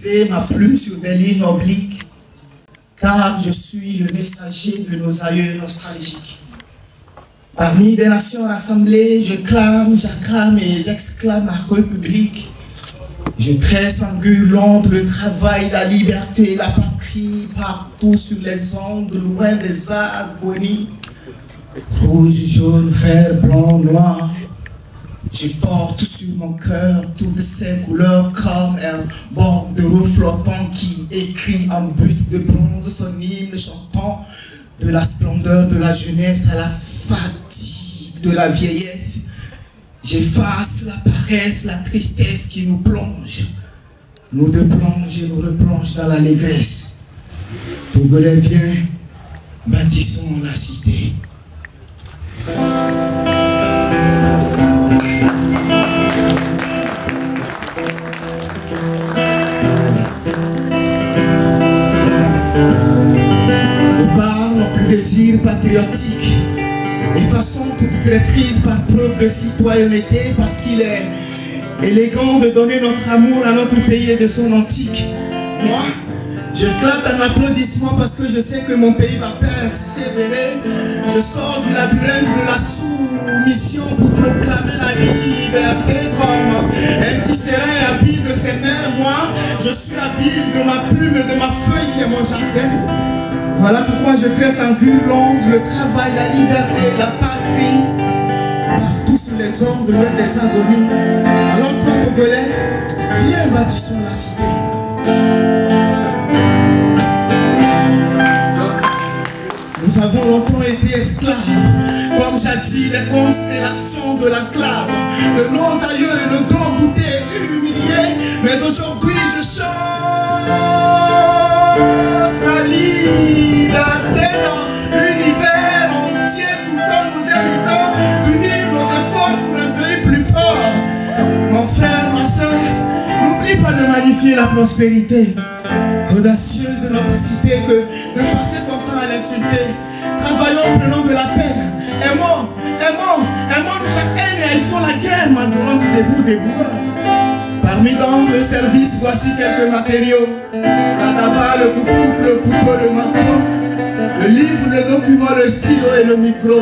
poser ma plume sur des lignes obliques, car je suis le messager de nos aïeux nostalgiques. Parmi des nations rassemblées, je clame, j'acclame et j'exclame ma République. Je tresse en guirlande le travail, la liberté, la patrie, partout sur les ondes, loin des agonies. Rouge, jaune, vert, blanc, noir. Je porte sur mon cœur toutes ces couleurs comme un bordereau flottant qui écrit en buste de bronze son hymne chantant de la splendeur de la jeunesse à la fatigue de la vieillesse. J'efface la paresse, la tristesse qui nous plonge. Nous deux plonge et nous replonge dans l'allégresse. Togolais viens, bâtissons la cité. De par notre désir patriotique, effaçons toute traîtrise par preuve de citoyenneté, parce qu'il est élégant de donner notre amour à notre pays et de son antique. Moi, je claque un applaudissement parce que je sais que mon pays va persévérer. Je sors du labyrinthe de la soumission pour proclamer la liberté comme un tisserand habile de ses mains. Moi, je suis habile de ma plume et de ma feuille qui est mon jardin. Voilà pourquoi je tresse en guirlande le travail, la liberté, la patrie, partout sur les ondes, loin des agonies. Alors toi, Togolais, viens bâtissons la cité. Nous avons longtemps été esclaves, comme jadis les constellations de l'enclave, de nos aïeux et nos dos voûtés et humiliés. Mais aujourd'hui je chante la liberté dans l'univers entier, tout en nous invitant d'unir nos efforts pour un pays plus fort. Mon frère, ma soeur, n'oublie pas de magnifier la prospérité audacieuse de notre cité, que de passer ton temps à l'insulter. Travaillons, prenons de la peine, aimons de sa haine et haïssons la guerre, malgré tout debout. Parmi dans le service, voici quelques matériaux. La tabac, le couteau, le marteau, le livre, le document, le stylo et le micro.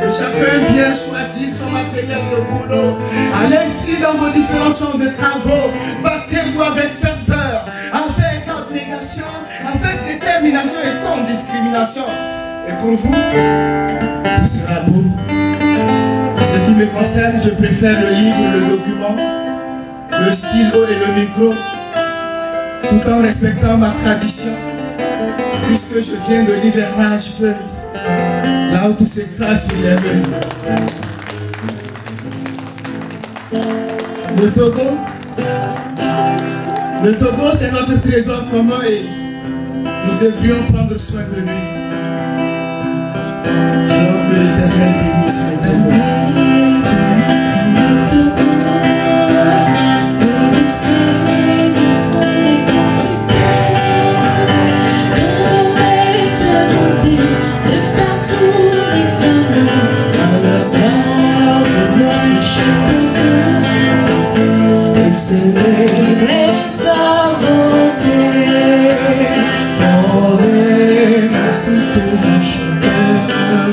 Que chacun vienne choisir son matériel de boulot. Allez-y dans vos différents champs de travaux. Battez-vous avec ferveur, avec abnégation, avec détermination et sans discrimination. Et pour vous, tout sera beau. En ce qui me concerne, je préfère le livre, le document, le stylo et le micro, tout en respectant ma tradition, puisque je viens de l'hivernage peu, là où tout s'écrase sur les meules. Le Togo, c'est notre trésor commun et nous devrions prendre soin de lui. Alors que l'Éternel bénisse le Togo. Célébrer sa beauté, forêt, massifs enchanteurs,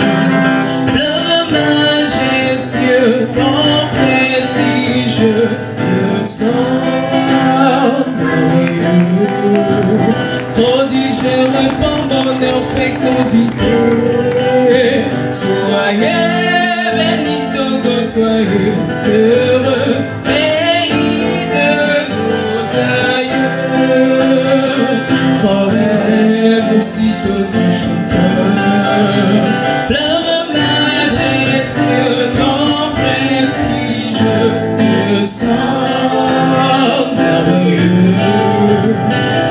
fleuve majestueux, ton prestige, le sang merveilleux, prodige, répand, bonheur, fécondité, soyez bénis, Togo, soyez heureux. Aussitôt chanteur, fleur majestueux, ton prestige, le sang merveilleux,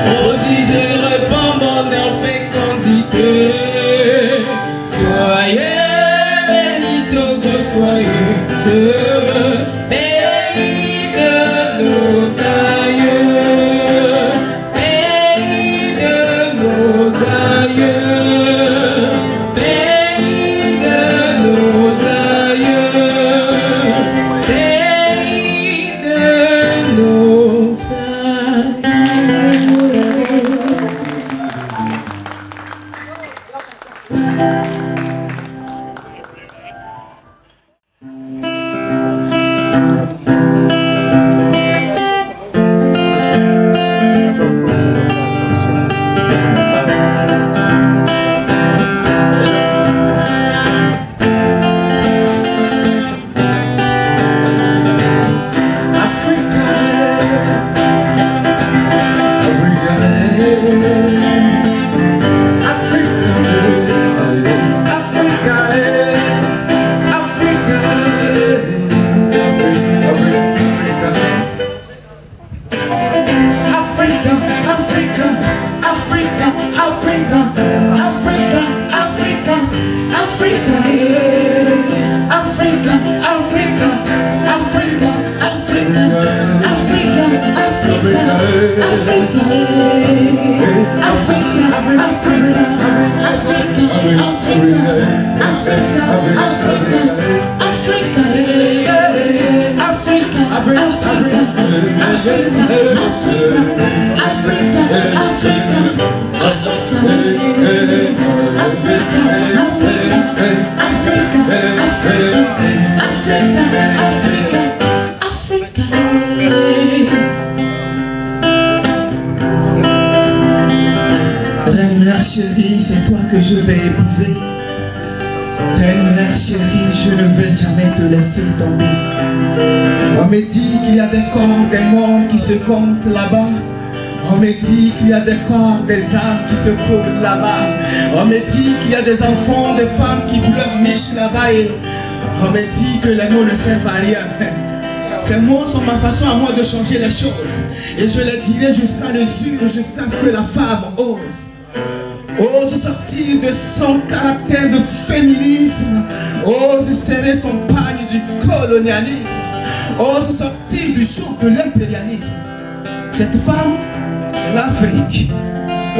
prodige, répand, bonheur, fécondité. Soyez bénis, Togo, soyez heureux, pays de nos aïeux. Pays de nos aïeux. Chérie, c'est toi que je vais épouser. Reine mère chérie, je ne vais jamais te laisser tomber. On me dit qu'il y a des corps, des morts qui se comptent là-bas. On me dit qu'il y a des corps, des âmes qui se coulent là-bas. On me dit qu'il y a des enfants, des femmes qui pleurent niche là-bas. Et on me dit que les mots ne servent à rien. Ces mots sont ma façon à moi de changer les choses. Et je les dirai jusqu'à l'usure, jusqu'à ce que la femme ose sortir de son caractère de féminisme, ose serrer son pagne du colonialisme, ose sortir du joug de l'impérialisme. Cette femme, c'est l'Afrique.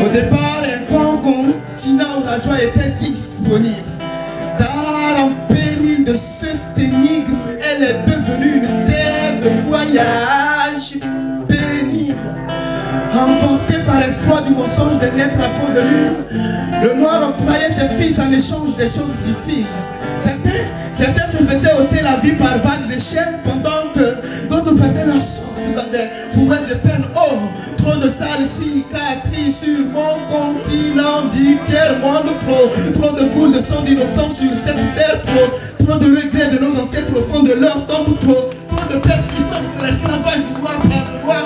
Au départ, un grand continent où la joie était disponible. Tard en péril de cette énigme, elle est devenue une terre de voyage pénible. Emporté par l'espoir du mensonge de naître à peau de lune, le noir octroyait ses fils en échange des choses si fines. Certains se faisaient ôter la vie par vagues et chaînes, pendant que d'autres perdaient leur souffle dans des fourrés de peine. Oh, trop de sales cicatrices sur mon continent, dit tiers-monde, trop de coups de sang d'innocents sur cette terre, trop de regrets de nos ancêtres au fond de leur tombe, trop de persistance de l'esclavage noir par noir.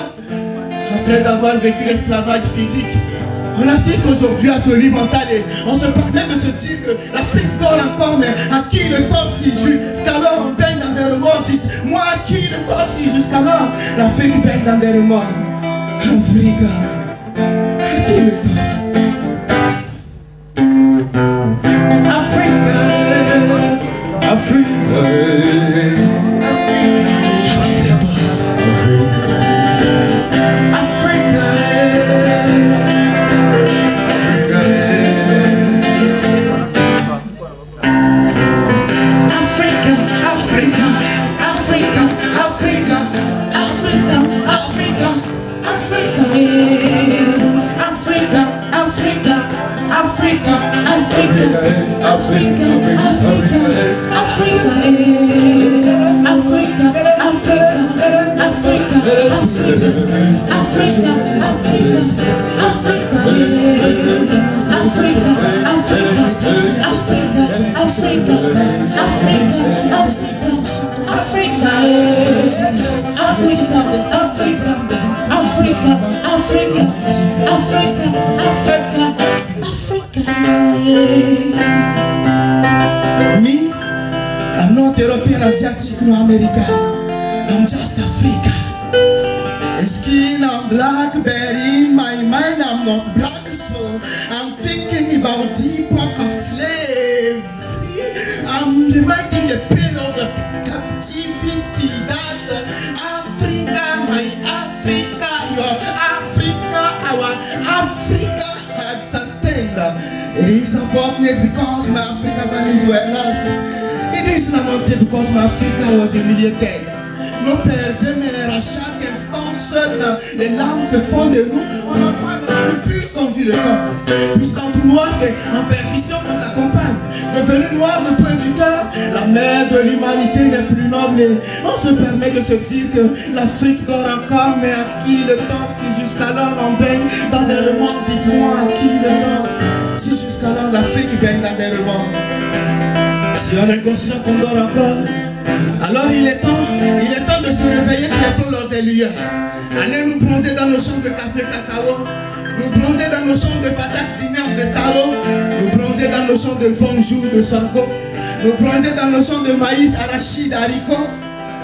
Après avoir vécu l'esclavage physique, on assiste aujourd'hui à ce lit mental et on se permet de se dire que l'Afrique dort encore, mais à qui le tort si jusqu'alors on baigne dans des remords. Moi à qui le tort si jusqu'alors l'Afrique baigne dans des remords. Afrique, à qui le tort? Afrique, Afrique, Me, I'm not European, Asiatic, no American. I'm just Africa. Skin, I'm black, but in my mind I'm not black, so I'm thinking about the epoch of slavery. I'm reminding the pain of the captivity that Africa, my Africa, your Africa, our Africa had sustained. It is unfortunate because my African values were lost. It is lamented because my Africa was humiliated. nos pères et mères, à chaque instant, seuls, les larmes se font de nous. On n'a pas non plus plus qu'on vit le temps. Puisqu'en tout noir, c'est en perdition qu'on s'accompagne. Devenu noir de point du cœur, la mère de l'humanité n'est plus noble. Et on se permet de se dire que l'Afrique dort encore, mais à qui le temps? Si jusqu'alors on baigne dans des remords, dites-moi à qui le temps? Si jusqu'alors l'Afrique baigne dans des remords. Si on est conscient qu'on dort encore, alors il est temps de se réveiller très tôt lors des lueurs. Allez nous bronzer dans nos champs de café cacao, nous bronzer dans nos champs de patates dinaires de taro, nous bronzer dans nos champs de fonjou, de sorgho, nous bronzer dans nos champs de maïs, arachide, haricots,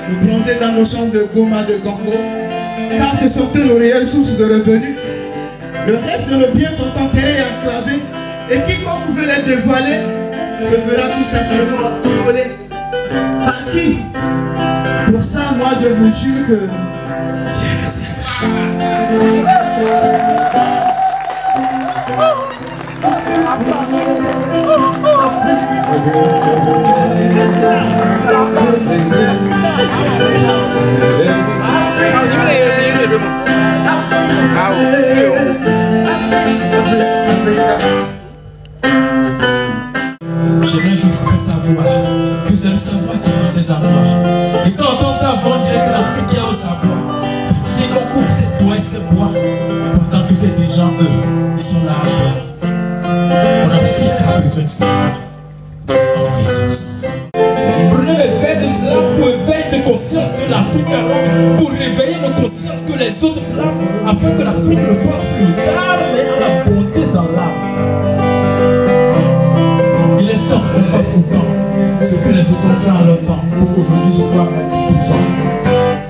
nous bronzer dans nos champs de goma, de gombo, car ce sont eux nos réelles sources de revenus. Le reste de nos biens sont enterrés et enclavés, et quiconque veut les dévoiler se verra tout simplement voler. Par qui? Pour ça, moi je vous jure que je ne sais pas. J'aimerais que je vous fasse savoir que c'est le savoir qui donne les avoirs. Et quand on entend savoir, on dirait que l'Afrique est au savoir. Fatigué qu'on coupe ses doigts et ses bois, pendant que ces dirigeants, eux, sont là à boire. En Afrique a besoin de savoir. On a besoin de savoir. Prenez l'éveil de cela pour éveiller de conscience que l'Afrique a l'homme, pour réveiller nos consciences que les autres blâment, afin que l'Afrique ne pense plus aux armes mais à la bonté dans l'âme. Il est temps qu'on fasse au temps ce que les autres ont fait en leur temps pour qu'aujourd'hui ce soit même tout le temps.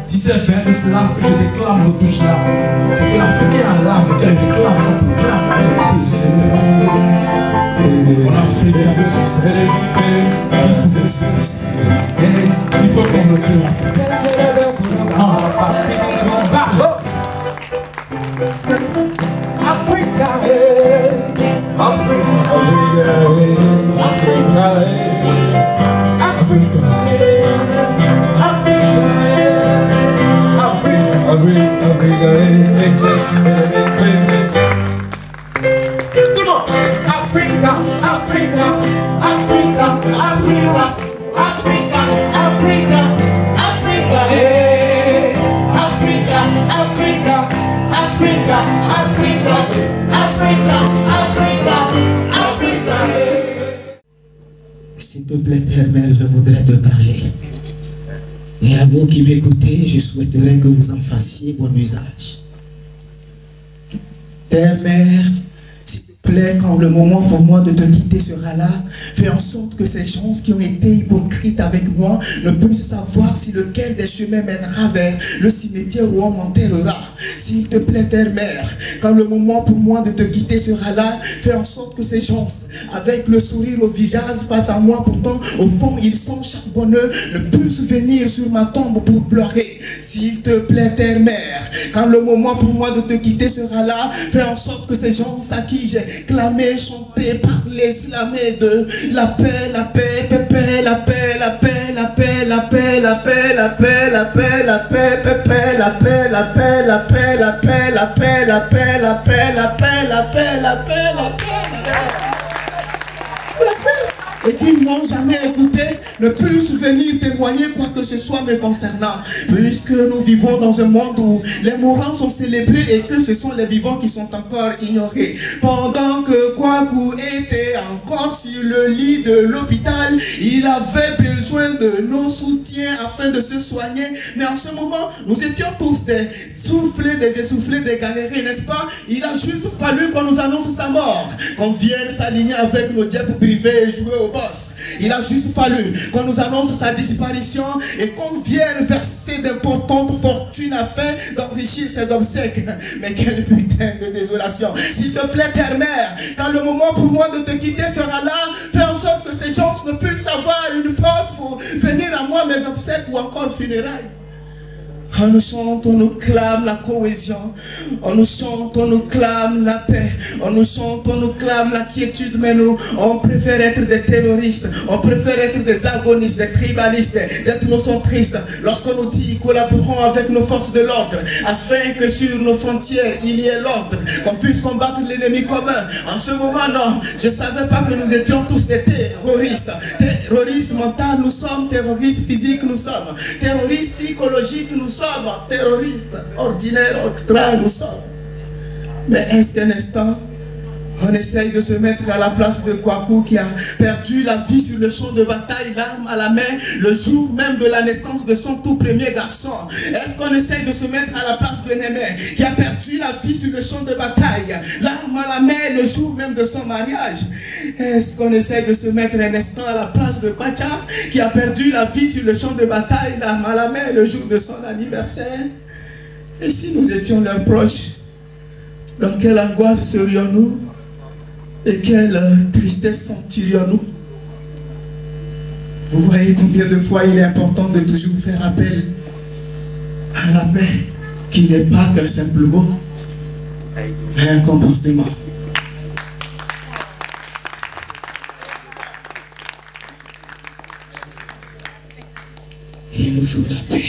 Si c'est vers de cela que je déclame nos touches là, c'est que l'Afrique est en l'âme et qu'elle déclame non pour la vérité du Seigneur. En Afrique, il y a besoin de ça. Il faut besoin de ça. Il faut qu'on le crée l'Afrique. Africa, Africa, S'il te plaît, Terre-Mère, je voudrais te parler. Et à vous qui m'écoutez, je souhaiterais que vous en fassiez bon usage. Terre-Mère, s'il te plaît, quand le moment pour moi de te quitter sera là, fais en sorte que ces gens qui ont été hypocrites avec moi ne puissent savoir si lequel des chemins mènera vers le cimetière où on m'enterrera. S'il te plaît, Terre-Mère, quand le moment pour moi de te quitter sera là, fais en sorte que ces gens, avec le sourire au visage face à moi, pourtant au fond ils sont charbonneux, ne puissent venir sur ma tombe pour pleurer. S'il te plaît, Terre-Mère, quand le moment pour moi de te quitter sera là, fais en sorte que ces gens à qui j'ai clamé, chanté, parlé, slamé de la paix, la paix, pépé, la paix, la paix, la paix, la paix, la paix, la paix, la paix, la paix, pépé, la paix, la paix, la paix, la paix, la paix, la paix, la paix, la paix, la paix, la paix, la paix, la paix. Et qui ne m'ont jamais écouté ne puissent venir témoigner quoi que ce soit me concernant. Puisque nous vivons dans un monde où les mourants sont célébrés et que ce sont les vivants qui sont encore ignorés. Pendant que Kwaku était encore sur le lit de l'hôpital, il avait besoin de nos soutiens afin de se soigner. Mais en ce moment, nous étions tous des soufflés, des essoufflés, des galérés, n'est-ce pas? Il a juste fallu qu'on nous annonce sa mort, qu'on vienne s'aligner avec nos diables privés et jouer au boss. Il a juste fallu qu'on nous annonce sa disparition et qu'on vienne verser d'importantes fortunes afin d'enrichir ses obsèques. Mais quel putain de désolation. S'il te plaît, Terre-Mère, quand le moment pour moi de te quitter sera là, fais en sorte que ces gens ne puissent avoir une force pour venir à moi mes obsèques ou encore funérailles. On nous chante, on nous clame la cohésion. On nous chante, on nous clame la paix. On nous chante, on nous clame la quiétude. Mais nous, on préfère être des terroristes. On préfère être des agonistes, des tribalistes, des ethnocentristes. Lorsqu'on nous dit collaborons avec nos forces de l'ordre, afin que sur nos frontières, il y ait l'ordre, qu'on puisse combattre l'ennemi commun. En ce moment, non, je ne savais pas que nous étions tous des terroristes. Terroristes mentaux, nous sommes. Terroristes physiques, nous sommes. Terroristes psychologiques, nous sommes. Terroristes ordinaires, extra, nous sommes. Mais est-ce qu'un instant, on essaye de se mettre à la place de Kwaku qui a perdu la vie sur le champ de bataille, l'arme à la main, le jour même de la naissance de son tout premier garçon? Est-ce qu'on essaye de se mettre à la place de Némé qui a perdu la vie sur le champ de bataille, l'arme à la main, le jour même de son mariage? Est-ce qu'on essaye de se mettre un instant à la place de Bacha qui a perdu la vie sur le champ de bataille, l'arme à la main, le jour de son anniversaire? Et si nous étions leurs proches, dans quelle angoisse serions-nous? Et quelle tristesse sentirions-nous? Vous voyez combien de fois il est important de toujours faire appel à la paix, qui n'est pas qu'un simple mot, mais un comportement. Il nous faut la paix.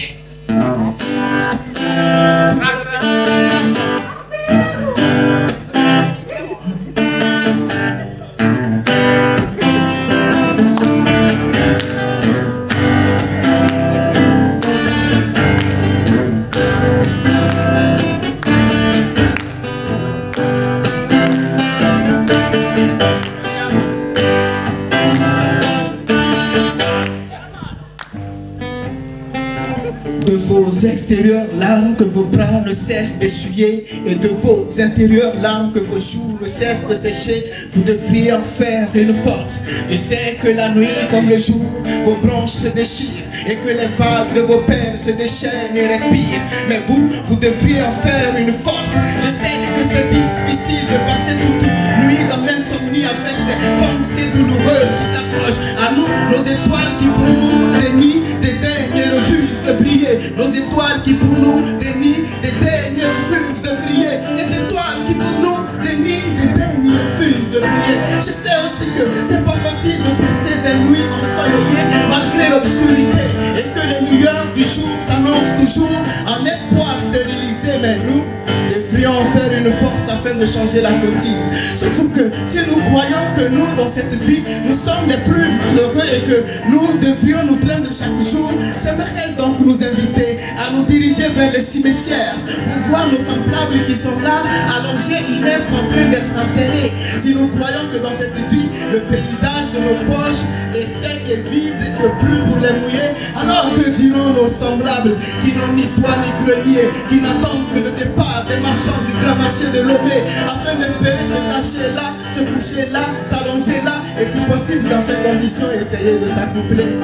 Extérieurs, larmes que vos bras ne cessent d'essuyer, et de vos intérieurs, larmes que vos joues ne cessent de sécher, vous devriez en faire une force. Je sais que la nuit comme le jour, vos branches se déchirent, et que les vagues de vos peines se déchaînent et respirent, mais vous devriez en faire une force. Je sais que c'est difficile de passer toute une nuit dans l'insomnie avec des pensées douloureuses qui s'approchent à nous, nos étoiles qui pour nous dénient, dédaignent et refusent de briller, nos étoiles qui pour nous dénient, dédaignent et refusent de briller, les étoiles qui pour nous dénient, dédaignent et refusent de briller. Je sais aussi que c'est pas facile de passer des nuits ensoleillées malgré l'obscurité, et que les lueurs du jour s'annoncent toujours en espoir stérilisé, mais nous devrions faire une force afin de changer la routine. Sauf que si nous croyons que nous, dans cette vie, nous sommes les plus malheureux et que nous devrions nous plaindre chaque jour, j'aimerais donc nous inviter à nous diriger vers les cimetières pour voir nos semblables qui sont là, allongés, inertes, en train d'être enterrés. Si nous croyons que dans cette vie, le paysage de nos poches est sec et vide, de plus pour les mouiller, alors que diront nos semblables qui n'ont ni toit ni grenier, qui n'attendent que le départ des marchands du grand marché de Lomé, afin d'espérer se cacher là, se coucher là, s'allonger là, et si possible dans ces conditions, essayer de s'accoupler.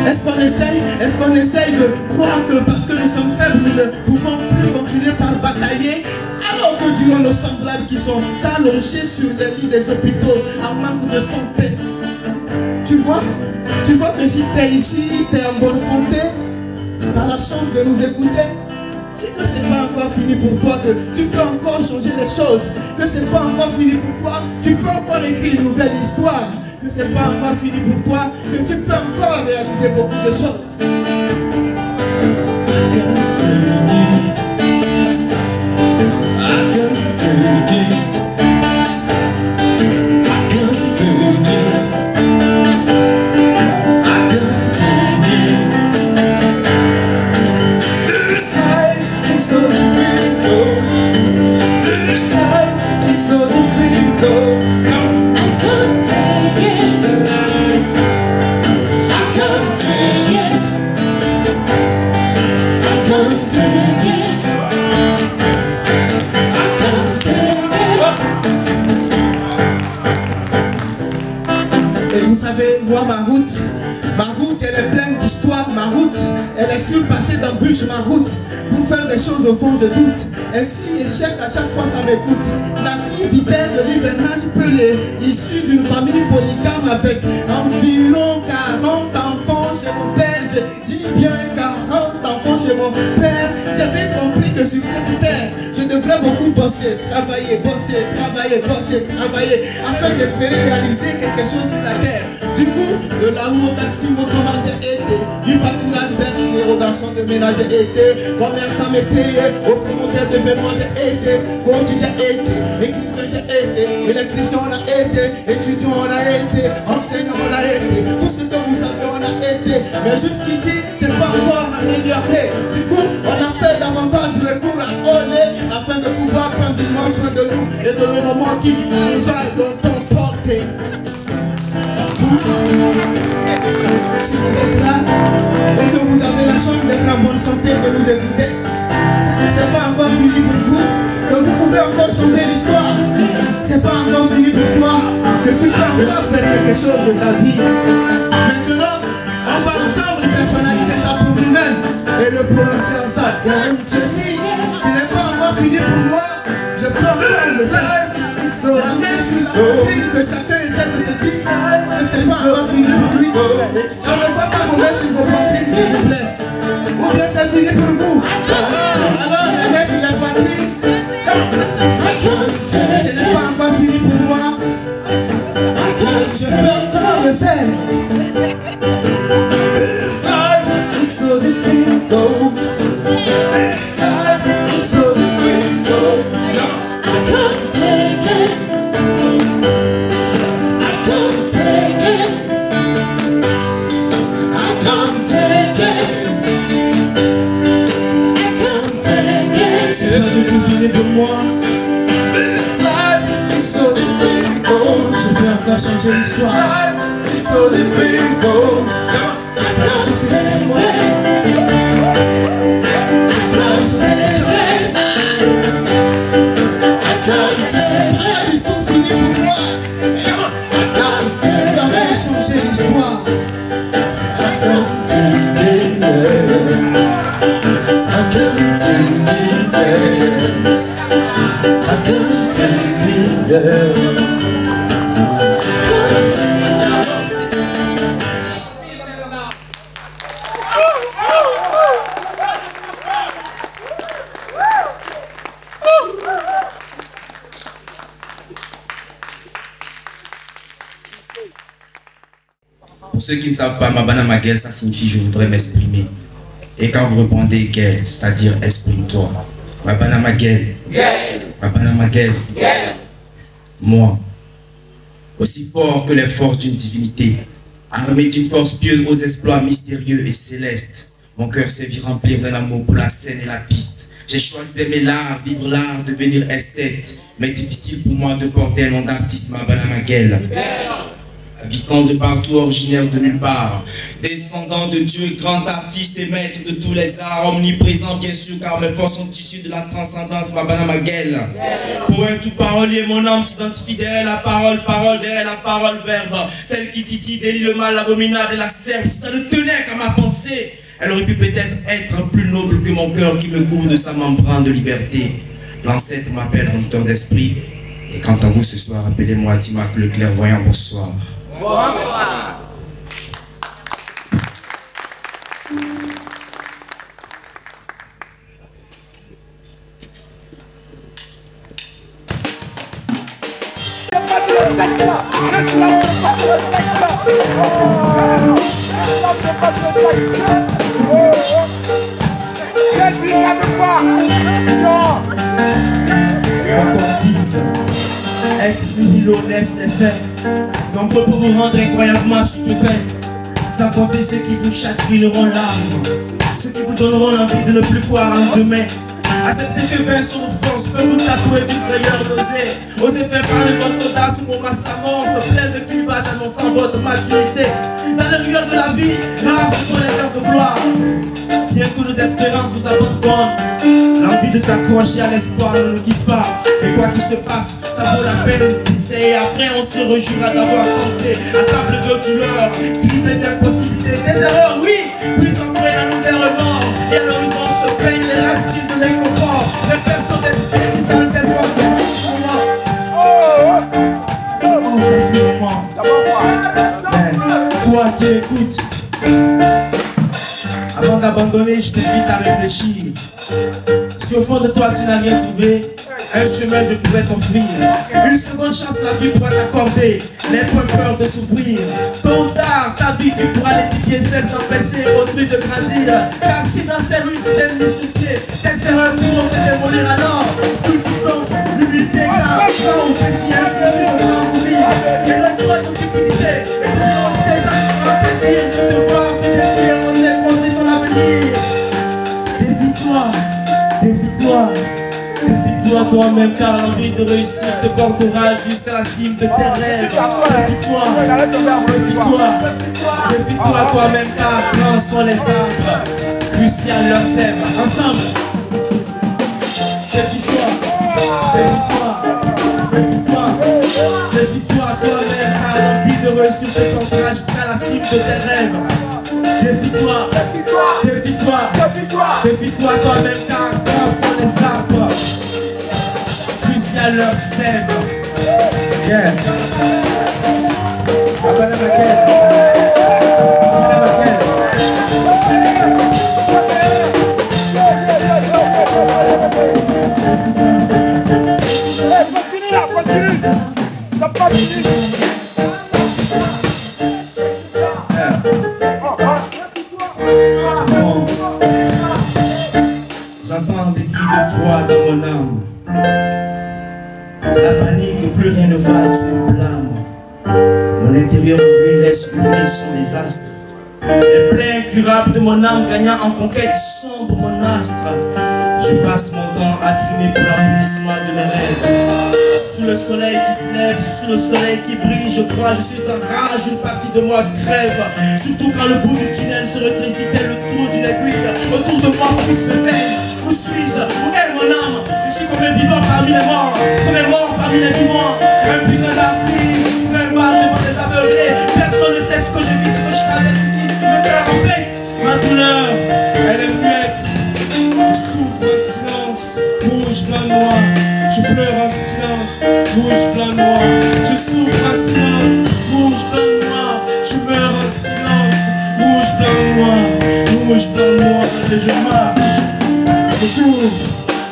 Est-ce qu'on essaye de croire que parce que nous sommes faibles, nous ne pouvons plus continuer par batailler, alors que durant nos semblables qui sont allongés sur les lits des hôpitaux en manque de santé? Tu vois que si tu es ici, tu es en bonne santé, tu as la chance de nous écouter. C'est que c'est pas encore fini pour toi, que tu peux encore changer les choses, que c'est pas encore fini pour toi, tu peux encore écrire une nouvelle histoire, que c'est pas encore fini pour toi, que tu peux encore réaliser beaucoup de choses. Moi, ma route, elle est pleine d'histoires. Ma route, elle est surpassée d'embûches. Ma route, pour faire des choses au fond, je doute. Ainsi, échec à chaque fois, ça m'écoute. Nativité de l'hivernage pelé, issue d'une famille polygame avec environ 40 enfants chez mon père. Je dis bien 40 enfants chez mon mon père, j'ai vite compris que sur cette terre, je devrais beaucoup bosser, travailler, afin d'espérer réaliser quelque chose sur la terre. Du coup, de la roue au taxi, motoman j'ai été, du pâturage berger au garçon de ménage j'ai été, commerçant métayer, au promoteur d'événements j'ai été, coach j'ai été, écrivain j'ai été, électricien on a été, étudiant on a été, enseignant on a été, tout ce que vous savez on a été, mais jusqu'ici c'est pas encore amélioré. Du coup, on a fait davantage recours à Olé afin de pouvoir prendre du moins soin de nous et de nos moments qui nous a longtemps portés. Si vous êtes là et que vous avez la chance d'être en bonne santé et de nous écouter, c'est pas encore fini pour vous, que vous pouvez encore changer l'histoire. C'est pas encore fini pour toi, que tu peux encore faire quelque chose de ta vie. Maintenant, on va ensemble personnaliser ça pour nous-mêmes et le prononcer ensemble. Ceci, ce n'est pas encore fini pour moi, je peux encore le faire. La main sur la poitrine, que chacun essaie de se dire que c'est pas encore fini pour lui. Je ne vois pas vos mains sur vos poitrines, s'il vous plaît. Ou bien c'est fini pour vous. Alors, les mains sur la poitrine. Ce n'est pas encore fini pour moi. Je peux encore le faire. This life is so difficult. This life is so difficult. I can't take it. I can't take it. I can't take it. I can't take it. C'est pas du tout fini pour moi. This life is so difficult. Je peux encore changer l'histoire. This life is so difficult. I can't take it. Changer l'histoire. I can't take it. I can't take it. I can't take it. Pour ceux qui ne savent pas, Mabana Maguel, ça signifie je voudrais m'exprimer. Et quand vous répondez Guel, c'est-à-dire exprime-toi. Mabana Maguel. Mabana Maguel. Moi, aussi fort que les forces d'une divinité, armé d'une force pieuse aux exploits mystérieux et célestes, mon cœur s'est vu remplir d'un amour pour la scène et la piste. J'ai choisi d'aimer l'art, vivre l'art, devenir esthète. Mais difficile pour moi de porter un nom d'artiste, Mabana Maguel. Habitant de partout, originaire de nulle part, descendant de Dieu, grand artiste et maître de tous les arts, omniprésent bien sûr car mes forces sont issues de la transcendance, Mabana Maguel. Poète ou parolier, mon âme s'identifie derrière la parole, derrière la parole, verbe, celle qui titille, délie le mal abominable et la serve. Si ça ne tenait qu'à ma pensée, elle aurait pu peut-être être plus noble que mon cœur qui me couvre de sa membrane de liberté. L'ancêtre m'appelle dompteur d'esprit, et quant à vous ce soir, appelez-moi Timac le clairvoyant, bonsoir. Bonsoir. Ex nihilo laisse les faits, nombreux pour vous rendre incroyablement stupéfaits, sans compter ceux qui vous chagrineront l'âme, ceux qui vous donneront l'envie de ne plus croire en demain. Acceptez que 20 sur vos forces peut vous tatouer d'une frayeur d'oser. Osez faire parler votre audace ou mon massamor, se plein de clivage annonçant votre maturité. Dans les ruelles de la vie, rares ce sont les heures de gloire. Bien que nos espérances nous abandonnent, l'envie de s'accrocher à l'espoir ne nous quitte pas. Et quoi qu'il se passe, ça vaut la peine d'essayer. Après on se rejouera d'avoir tenté à table de douleur, clipé d'impossibilités, des erreurs, oui, puis s'entraîne à nous des remords. Et à l'horizon se peignent les racines de l'inconfort. Les personnes d'être dans le désespoir de toi qui écoutes, Avant d'abandonner, je t'invite à réfléchir. Si au fond de toi tu n'as rien trouvé, un chemin je pourrais t'offrir. Une seconde chance la vie pourra t'accorder. N'aie point peur de souffrir. Tôt ou tard, ta vie tu pourras l'édifier. Cesse d'empêcher autrui de grandir. Car si dans ces rues tu t'es mis sur pied, tes erreurs pourront te démolir alors. Tout donc, l'humilité car quand on fait si un jour on va mourir. Et le droit de cupidité et de générosité, ça fera plaisir de te voir te détruire. Oser construire ton avenir. Défie-toi, défie-toi. Défie-toi toi-même car l'envie de réussir te portera jusqu'à la cime de tes rêves. Défie-toi, défie-toi, défie-toi toi-même car grands sont les arbres, crucial leur sève. Ensemble, défie-toi, défie-toi, défie-toi, défie-toi toi-même car l'envie de réussir te portera jusqu'à la cime de tes rêves. Défie-toi, défie-toi, défie-toi toi-même car grands sont les arbres, crucial leur sève. Yeah. Abana Maguel. Abana Maguel. Continue là, continue. T'as pas fini. J'entends des cris de froid dans mon âme. C'est la panique, plus rien ne va, tu me blâmes. Mon intérieur me laisse brûler son désastre. Les plaies incurables de mon âme gagnant en conquête sombre mon astre. Je passe mon temps à trimer pour l'aboutissement de mes rêves. Sous le soleil qui se lève, sous le soleil qui brille, je crois, je suis en rage, une partie de moi crève. Surtout quand le bout du tunnel se rétrécit tel le trou d'une aiguille. Autour de moi poussent mes peines. Où suis-je? Où est mon âme? Je suis comme un vivant parmi les morts, comme un mort parmi les vivants. Un putain d'artiste, un balle devant les aveuglés. Personne ne sait ce que je vis, ce que je traverse. Le cœur en pète, ma douleur, elle est muette. Je souffre en silence, rouge, blanc, noir. Je pleure en silence, rouge, blanc, noir. Je souffre en silence, rouge, blanc, noir. Je meurs en silence, rouge, blanc, noir. Rouge, blanc, noir. Et je marche, je cours,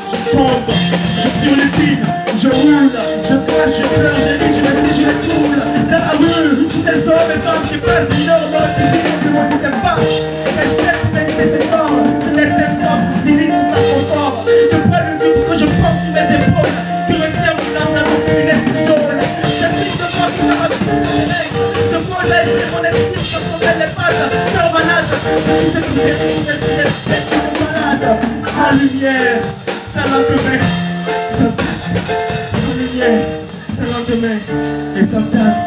je tombe, je turlupine, je roule, je crache, je pleure, je ris, je m'agis, je les tourne. Dans la rue, tous ces hommes et femmes qui passent une heure dans le public, que moi tu t'aimes pas. Et je viens pour mériter ce sort, ce destin sombre, sinistre, sans confort. Je prends le doute que je porte sur mes épaules, qui retient mon âme dans mon funeste jaune. J'ai pris de moi qui m'a raconté ses règles, de quoi j'ai pris mon esprit, je promets les pattes, cœur malade. Je suis ce que j'ai malade. Sa lumière, sa lendemain, sa lumière, sa lendemain, et sa table.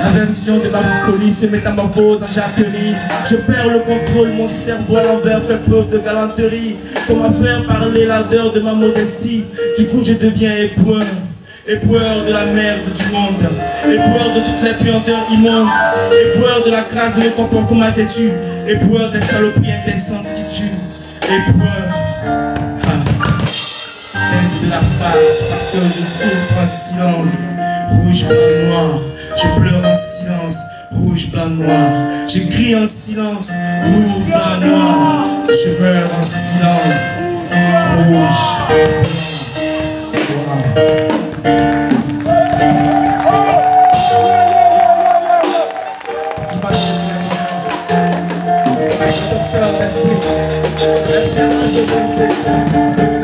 La version de ma folie se métamorphose en jacquerie. Je perds le contrôle, mon cerveau à l'envers fait preuve de galanterie. Comment faire parler l'ardeur de ma modestie? Du coup je deviens éboueur, éboueur de la merde du monde, éboueur de toutes les puanteurs immondes, éboueur de la crasse de mes comportements têtus, éboueur des saloperies indécentes qui tuent, éboueur de la face parce que je souffre en silence. Rouge, blanc, noir, je pleure en silence. Rouge, blanc, noir, je crie en silence. Rouge, blanc, noir, je meurs en silence. Rouge, blanc, noir. Dis-moi que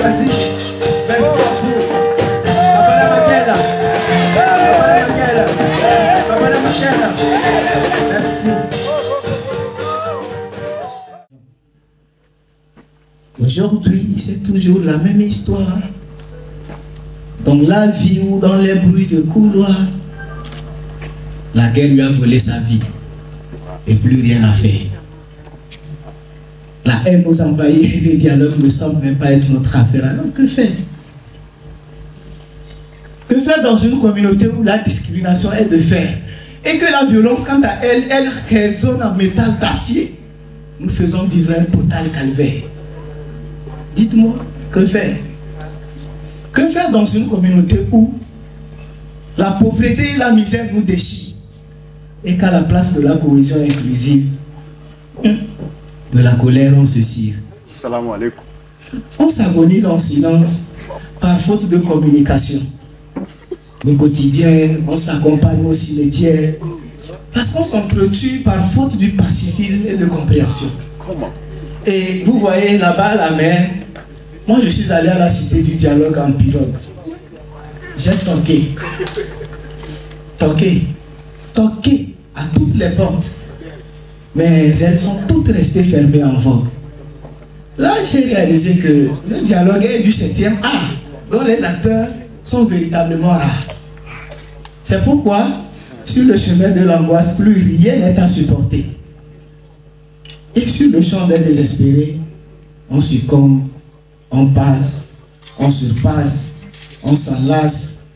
vas-y, merci à vous. Abana Maguel. Abana Maguel. Abana Maguel. Merci. Aujourd'hui, c'est toujours la même histoire. Dans la vie ou dans les bruits de couloir, la guerre lui a volé sa vie et plus rien à faire. La haine nous envahit et le dialogue ne semble même pas être notre affaire. Alors que faire? Que faire dans une communauté où la discrimination est de fait et que la violence, quant à elle, elle résonne en métal d'acier? Nous faisons vivre un total calvaire. Dites-moi, que faire? Que faire dans une communauté où la pauvreté et la misère nous déchirent et qu'à la place de la cohésion inclusive, de la colère, on se cire. Salam alaikum. On s'agonise en silence par faute de communication. Au quotidien, on s'accompagne au cimetière parce qu'on s'entretue par faute du pacifisme et de compréhension. Comment? Et vous voyez là-bas à la mer, moi je suis allé à la cité du dialogue en pirogue. J'ai toqué à toutes les portes, mais elles sont toutes restées fermées en vogue. Là, j'ai réalisé que le dialogue est du 7e art, dont les acteurs sont véritablement rares. C'est pourquoi, sur le chemin de l'angoisse, plus rien n'est à supporter. Et sur le champ des désespérés, on succombe, on passe, on surpasse, on s'enlace,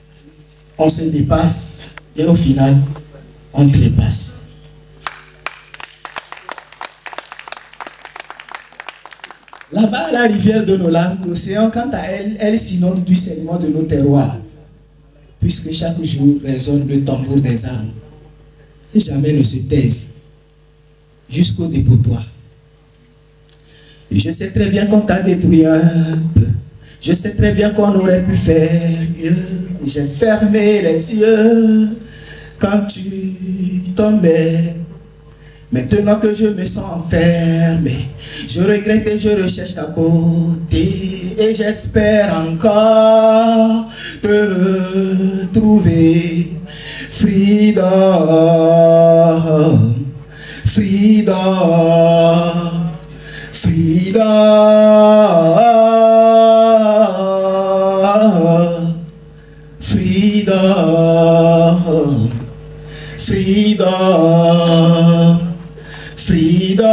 on se dépasse, et au final, on trépasse. Là-bas, la rivière de nos larmes, l'océan, quant à elle, elle s'inonde du saignement de nos terroirs, puisque chaque jour résonne le tambour des armes, et jamais ne se taise, jusqu'au dépotoir. Je sais très bien qu'on t'a détruit un peu, je sais très bien qu'on aurait pu faire mieux, j'ai fermé les yeux quand tu tombais. Maintenant que je me sens enfermé, je regrette et je recherche à côté, et j'espère encore te retrouver. Freedom, freedom, freedom, freedom, freedom. Freedom!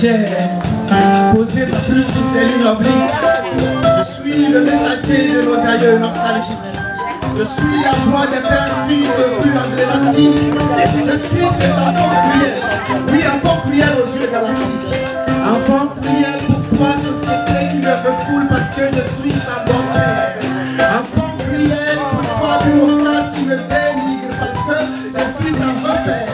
J'ai posé ma plume sur des lignes obliques. Je suis le messager de nos aïeux nostalgiques. Je suis la voix des perdus de rue emblématique. Je suis cet enfant cruel, oui, enfant cruel aux yeux galactiques. Enfant cruel pour toi, société qui me refoule parce que je suis sa bon-père. Enfant cruel pour toi, bureaucrate qui me dénigre parce que je suis sa repère.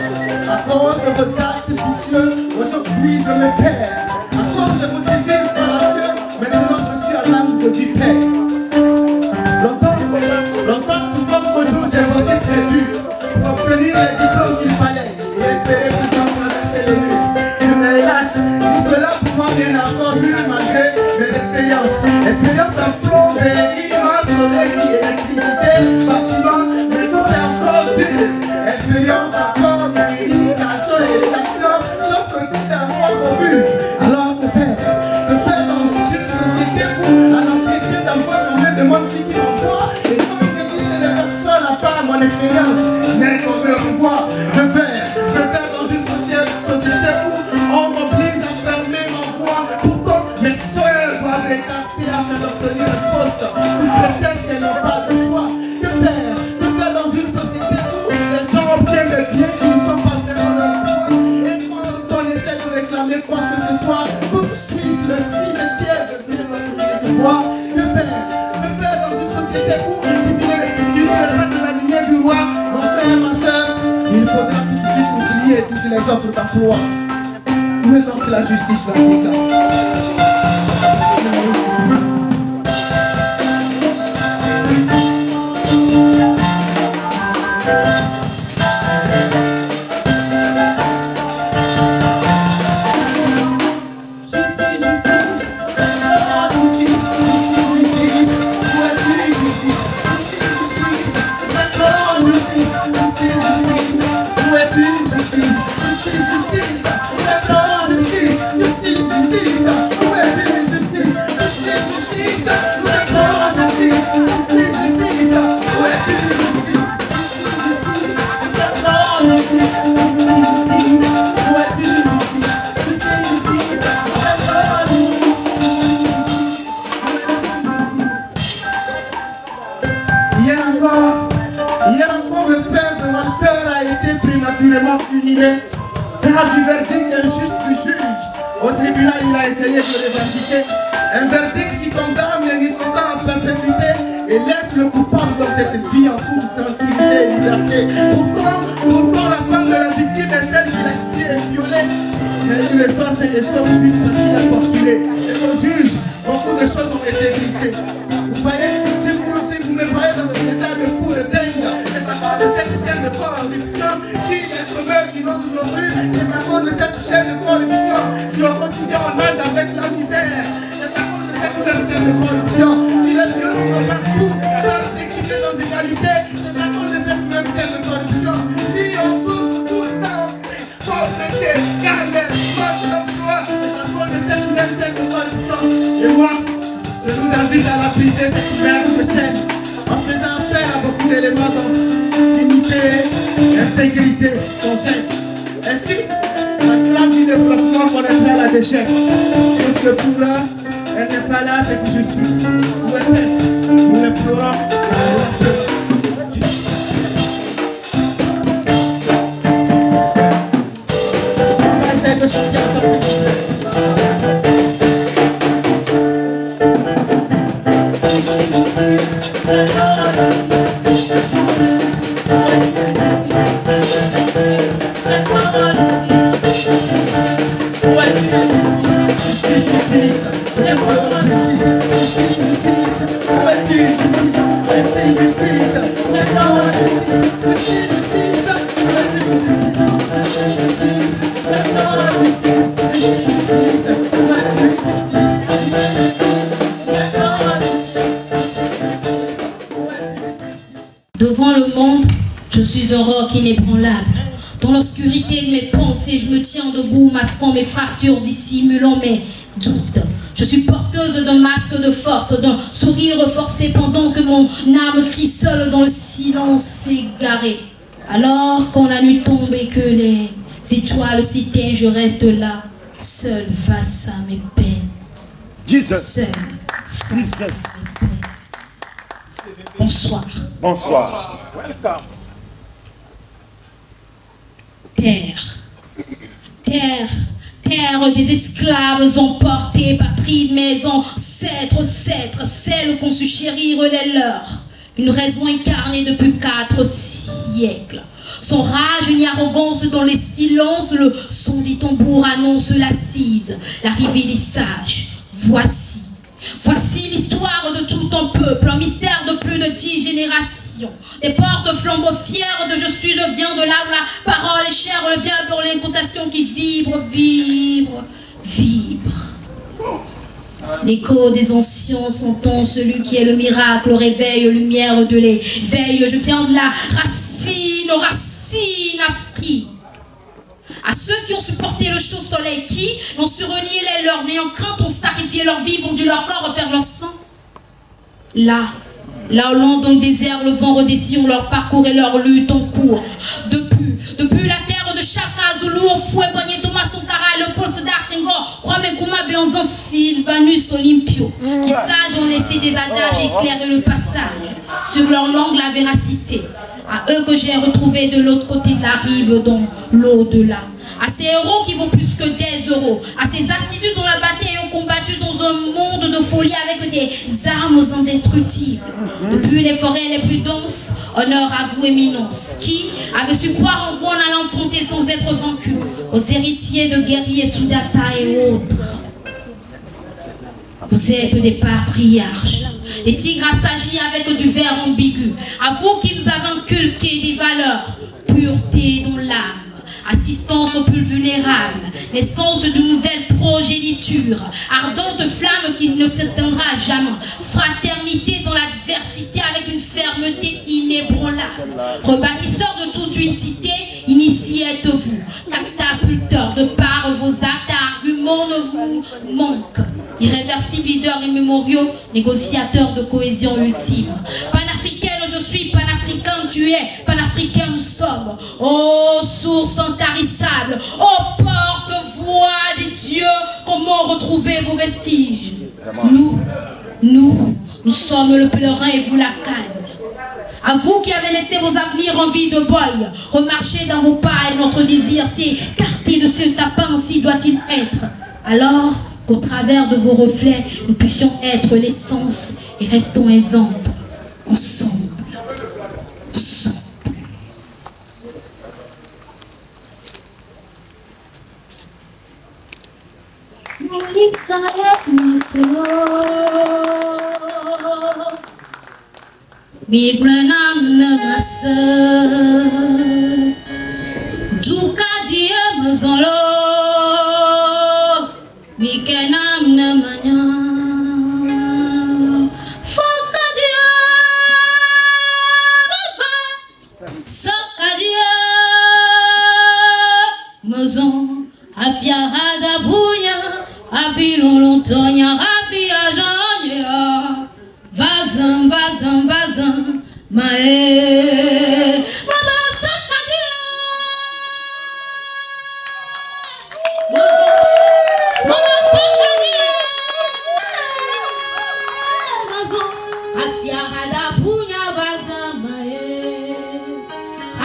À cause de vos actes vicieux, aujourd'hui je me perds. À cause de vos désirs fallacieux, maintenant je suis à l'âme de vipère. Longtemps, tout comme aujourd'hui, j'ai bossé très dur pour obtenir les diplômes qu'il fallait et espérer pouvoir traverser le mur. Mais hélas, jusque-là pour moi rien n'a encore mûr malgré mes expériences. Expérience en plomberie, maçonnerie, électricité, bâtiment, mais tout est encore dur. Expérience en communication et rédaction, sauf que tout est encore au mur. Alors que faire dans une société où à l'entretien d'embauche on me demande si qui m'envoie et quand je dis c'est les personnes à part mon expérience, mais qu'on me renvoie de faire dans une société où on m'oblige à fermer mon voix. Pourtant mes soeurs doivent écarter afin d'obtenir un poste sous prétexte qu'elles n'ont pas de choix. Que faire dans une société où les gens obtiennent des biens qui ne sont pas vraiment leur droit et quand on essaie de réclamer quoi que ce soit, tout de suite le cimetière devient notre unique voie. Que faire dans une société où si tu n'es pas de la lignée du roi, mon frère, ma soeur, il faudra tout de suite oublier toutes les offres d'emploi. Où est donc la justice dans tout ça? Hier encore, le frère de Walter a été prématurément inhumé car du verdict injuste du juge. Au tribunal, il a essayé de revendiquer un verdict qui condamne les innocents à perpétuité et laisse le coupable dans cette vie en toute tranquillité et liberté. Pourtant, la femme de la victime est celle qui l'a tué et violée. Mais il ressort et sauf juste parce qu'il a torturé. Et au juge, beaucoup de choses ont été glissées. Vous voyez, si vous me voyez dans un état de fou, de dingue, c'est à cause de cette chaîne de corruption. Si les chômeurs inondent nos rues, c'est à cause de cette chaîne de corruption. Si au quotidien on nage avec la misère, c'est à cause de cette même chaîne de corruption. Si les violences sont partout, sans équité, sans égalité, c'est à cause de cette même chaîne de corruption. Si on souffre tout le temps, pauvreté, galère, manque d'emploi, c'est à cause de cette même chaîne de corruption. Et moi, je vous invite à la briser cette merde de chaîne en faisant appel à beaucoup d'éléments dont dignité, intégrité sont chaînes. Ainsi, la trame du développement connaîtra la déchet. Sauf que pour l'heure, elle n'est pas là, c'est pour justice. Où est-elle? Nous l'implorons à la justice. On va essayer de chanter ensemble. Devant le monde, je suis un roc inébranlable. Dans l'obscurité de mes pensées, je me tiens debout, masquant mes fractures, dissimulant mes doutes. Je suis porteuse d'un masque de force, d'un sourire forcé pendant que mon âme crie seule dans le silence égaré. Alors, quand la nuit tombe et que les étoiles s'éteignent, je reste là, Seul face à mes peines. Seul face à mes peines. Bonsoir. Bonsoir. Terre, terre, terre des esclaves emportés, patrie de mes ancêtres, celles qu'on su chérir les leurs. Une raison incarnée depuis 4 siècles. Sans rage ni arrogance dans les silences, le son des tambours annonce l'assise, l'arrivée des sages. Voici l'histoire de tout un peuple, un mystère de plus de 10 générations. Des portes flambeaux fiers de je suis, je viens de là où la parole est chère, le vient pour l'incantation qui vibre. L'écho des anciens s'entend, celui qui est le miracle, réveil, lumière de l'éveil. Je viens de la racine Afrique. À ceux qui ont supporté le chaud soleil, qui n'ont su renier les leurs, n'ayant crainte, ont sacrifié leur vie, vendu leur corps, refaire leur sang. Là au long dans le désert, le vent redescend leur parcours et leur lutte en cours. Depuis la terre de Chaka, Zulu, on fouet, Bagné, Thomas, Sankara, le Paul Sedar, Senghor, Kwame Nkrumah, Béanzan, Sylvanus, Olympio, qui sages ont laissé des adages éclairer le passage. Sur leur langue, la véracité. À eux que j'ai retrouvés de l'autre côté de la rive, dans l'au-delà. À ces héros qui vaut plus que des euros. À ces assidus dont la bataille ont combattu dans un monde de folie avec des armes indestructibles. Depuis les forêts les plus denses, honneur à vous éminence. Qui avait su croire en vous en allant affronter sans être vaincu. Aux héritiers de guerriers Soudata et autres. Vous êtes des patriarches. Les tigres assagis avec du verre ambigu. À vous qui nous avez inculqué des valeurs. Pureté dans l'âme. Assistance aux plus vulnérables. Naissance d'une nouvelle progéniture. Ardente flamme qui ne s'éteindra jamais. Fraternité dans l'adversité avec une fermeté inébranlable. Rebâtisseur de toute une cité, initié êtes-vous. Catapulteur de par vos actes, arguments ne vous manquent. Irréversible leader immémoriaux, négociateur de cohésion ultime. Panafricaine, je suis, panafricain, tu es, panafricain, nous sommes. Ô source intarissable, ô porte-voix des dieux, comment retrouver vos vestiges? Nous sommes le pèlerin et vous la canne. À vous qui avez laissé vos avenirs en vie de boy, remarchez dans vos pas et notre désir s'écarter de ce tapin, ainsi doit-il être. Alors, qu'au travers de vos reflets, nous puissions être l'essence et restons exemples, ensemble. Mi prenam na massa, duka dia mazolo. Mi kenam na manya, foka dia baba, soka dia mazon, afia hada buya, afilon lontonya, afia janya, vazan, mae, mama soka dia, mama foka dia, mazon, afia hada buya, vazan, mae,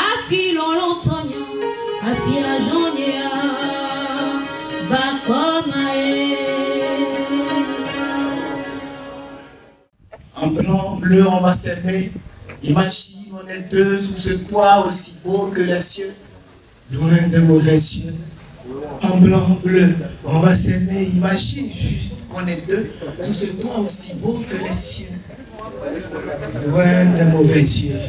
afilon lontonya, afia janya, va comme En blanc, bleu, on va s'aimer. Imagine, on est deux sous ce toit aussi beau que les cieux, loin de mauvais cieux. En blanc, bleu, on va s'aimer. Imagine juste qu'on est deux sous ce toit aussi beau que les cieux, loin de mauvais cieux.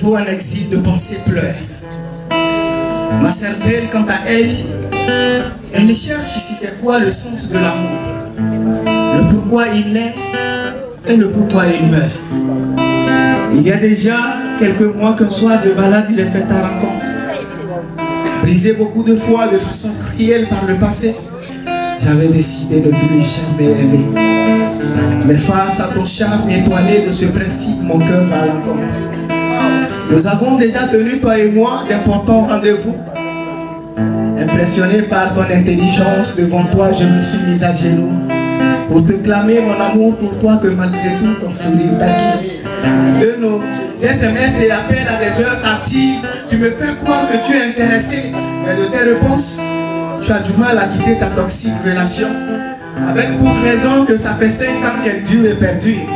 En exil de pensée pleure. Ma cervelle, quant à elle, Elle cherche ici c'est quoi le sens de l'amour. Le pourquoi il naît et le pourquoi il meurt. Il y a déjà quelques mois qu'un soir de balade, j'ai fait ta rencontre. Brisé beaucoup de fois de façon cruelle par le passé, j'avais décidé de plus jamais aimer. Mais face à ton charme étoilé de ce principe, mon cœur va à l'entendre. Nous avons déjà tenu, toi et moi, d'importants rendez-vous. Impressionné par ton intelligence, devant toi, je me suis mise à genoux pour te clamer mon amour pour toi, que malgré tout, ton sourire taquine. De nos SMS et appels à des heures tardives, tu me fais croire que tu es intéressé, mais de tes réponses, tu as du mal à quitter ta toxique relation, avec pour raison que ça fait 5 ans qu'elle dure et perdure.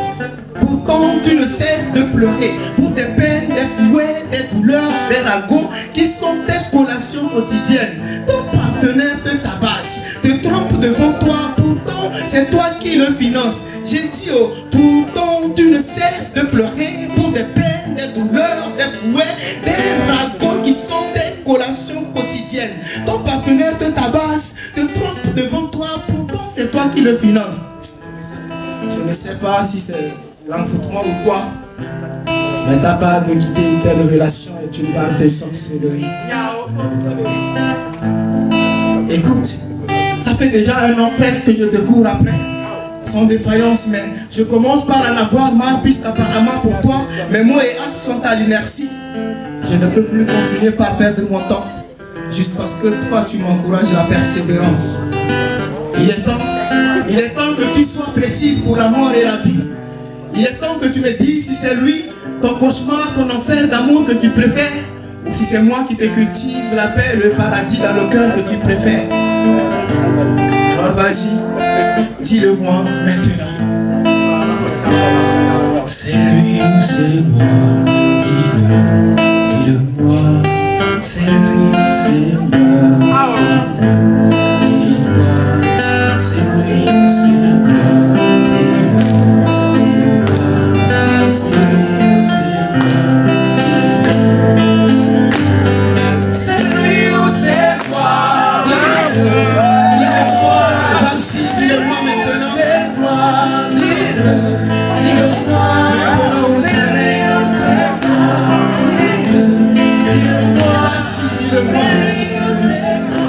Pourtant, tu ne cesses de pleurer pour des peines, des fouets, des douleurs, des ragots qui sont tes collations quotidiennes. Ton partenaire te tabasse, te trompe devant toi, pourtant c'est toi qui le finances. J'ai dit, oh, pourtant tu ne cesses de pleurer pour des peines, des douleurs, des fouets, des ragots qui sont tes collations quotidiennes. Ton partenaire te tabasse, te trompe devant toi, pourtant c'est toi qui le finances. Je ne sais pas si c'est l'enfoutement ou quoi, mais t'as pas de quitter une telle relation et tu parles de sorcellerie. Écoute, ça fait déjà 1 an presque que je te cours après, sans défaillance, mais je commence par en avoir marre puisqu'apparemment pour toi, mes mots et actes sont à l'inertie. Je ne peux plus continuer par perdre mon temps, juste parce que toi tu m'encourages la persévérance. Il est temps que tu sois précise pour la mort et la vie. Il est temps que tu me dises si c'est lui, ton cauchemar, ton enfer d'amour que tu préfères, ou si c'est moi qui te cultive la paix, le paradis dans le cœur que tu préfères. Alors vas-y, dis-le-moi maintenant. C'est lui ou c'est moi, dis-le moi. C'est lui ou c'est moi, dis-le-moi. C'est lui ou c'est moi, dis-le-moi. C'est lui ou c'est moi, dis-le-moi. C'est lui ou c'est moi, dis-le-moi. Vas-y, dis-le-moi maintenant. C'est moi, dis-le-moi. Maintenant ou jamais. Vas-y, dis-le-moi. Si c'est lui ou c'est moi,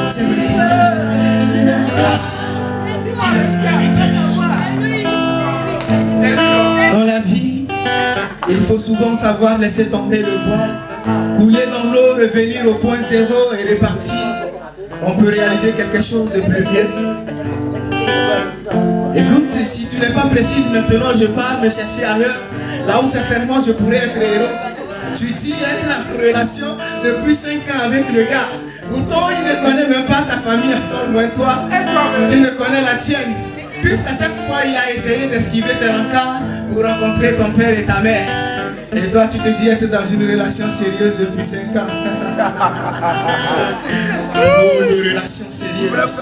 c'est maintenant ou jamais. Vas-y, dis-le-moi maintenant. Dans la vie, il faut souvent savoir laisser tomber le voile, couler dans l'eau, revenir au point zéro et repartir. On peut réaliser quelque chose de plus vieux. Écoute, si tu n'es pas précise maintenant, je pars me chercher ailleurs, là où certainement je pourrais être héros. Tu dis être en relation depuis 5 ans avec le gars. Pourtant, il ne connaît même pas ta famille, encore moins toi. Tu ne connais la tienne. Puisqu'à chaque fois, il a essayé d'esquiver tes rencarts pour rencontrer ton père et ta mère. Et toi, tu te dis être dans une relation sérieuse depuis 5 ans. Drôle de relation sérieuse.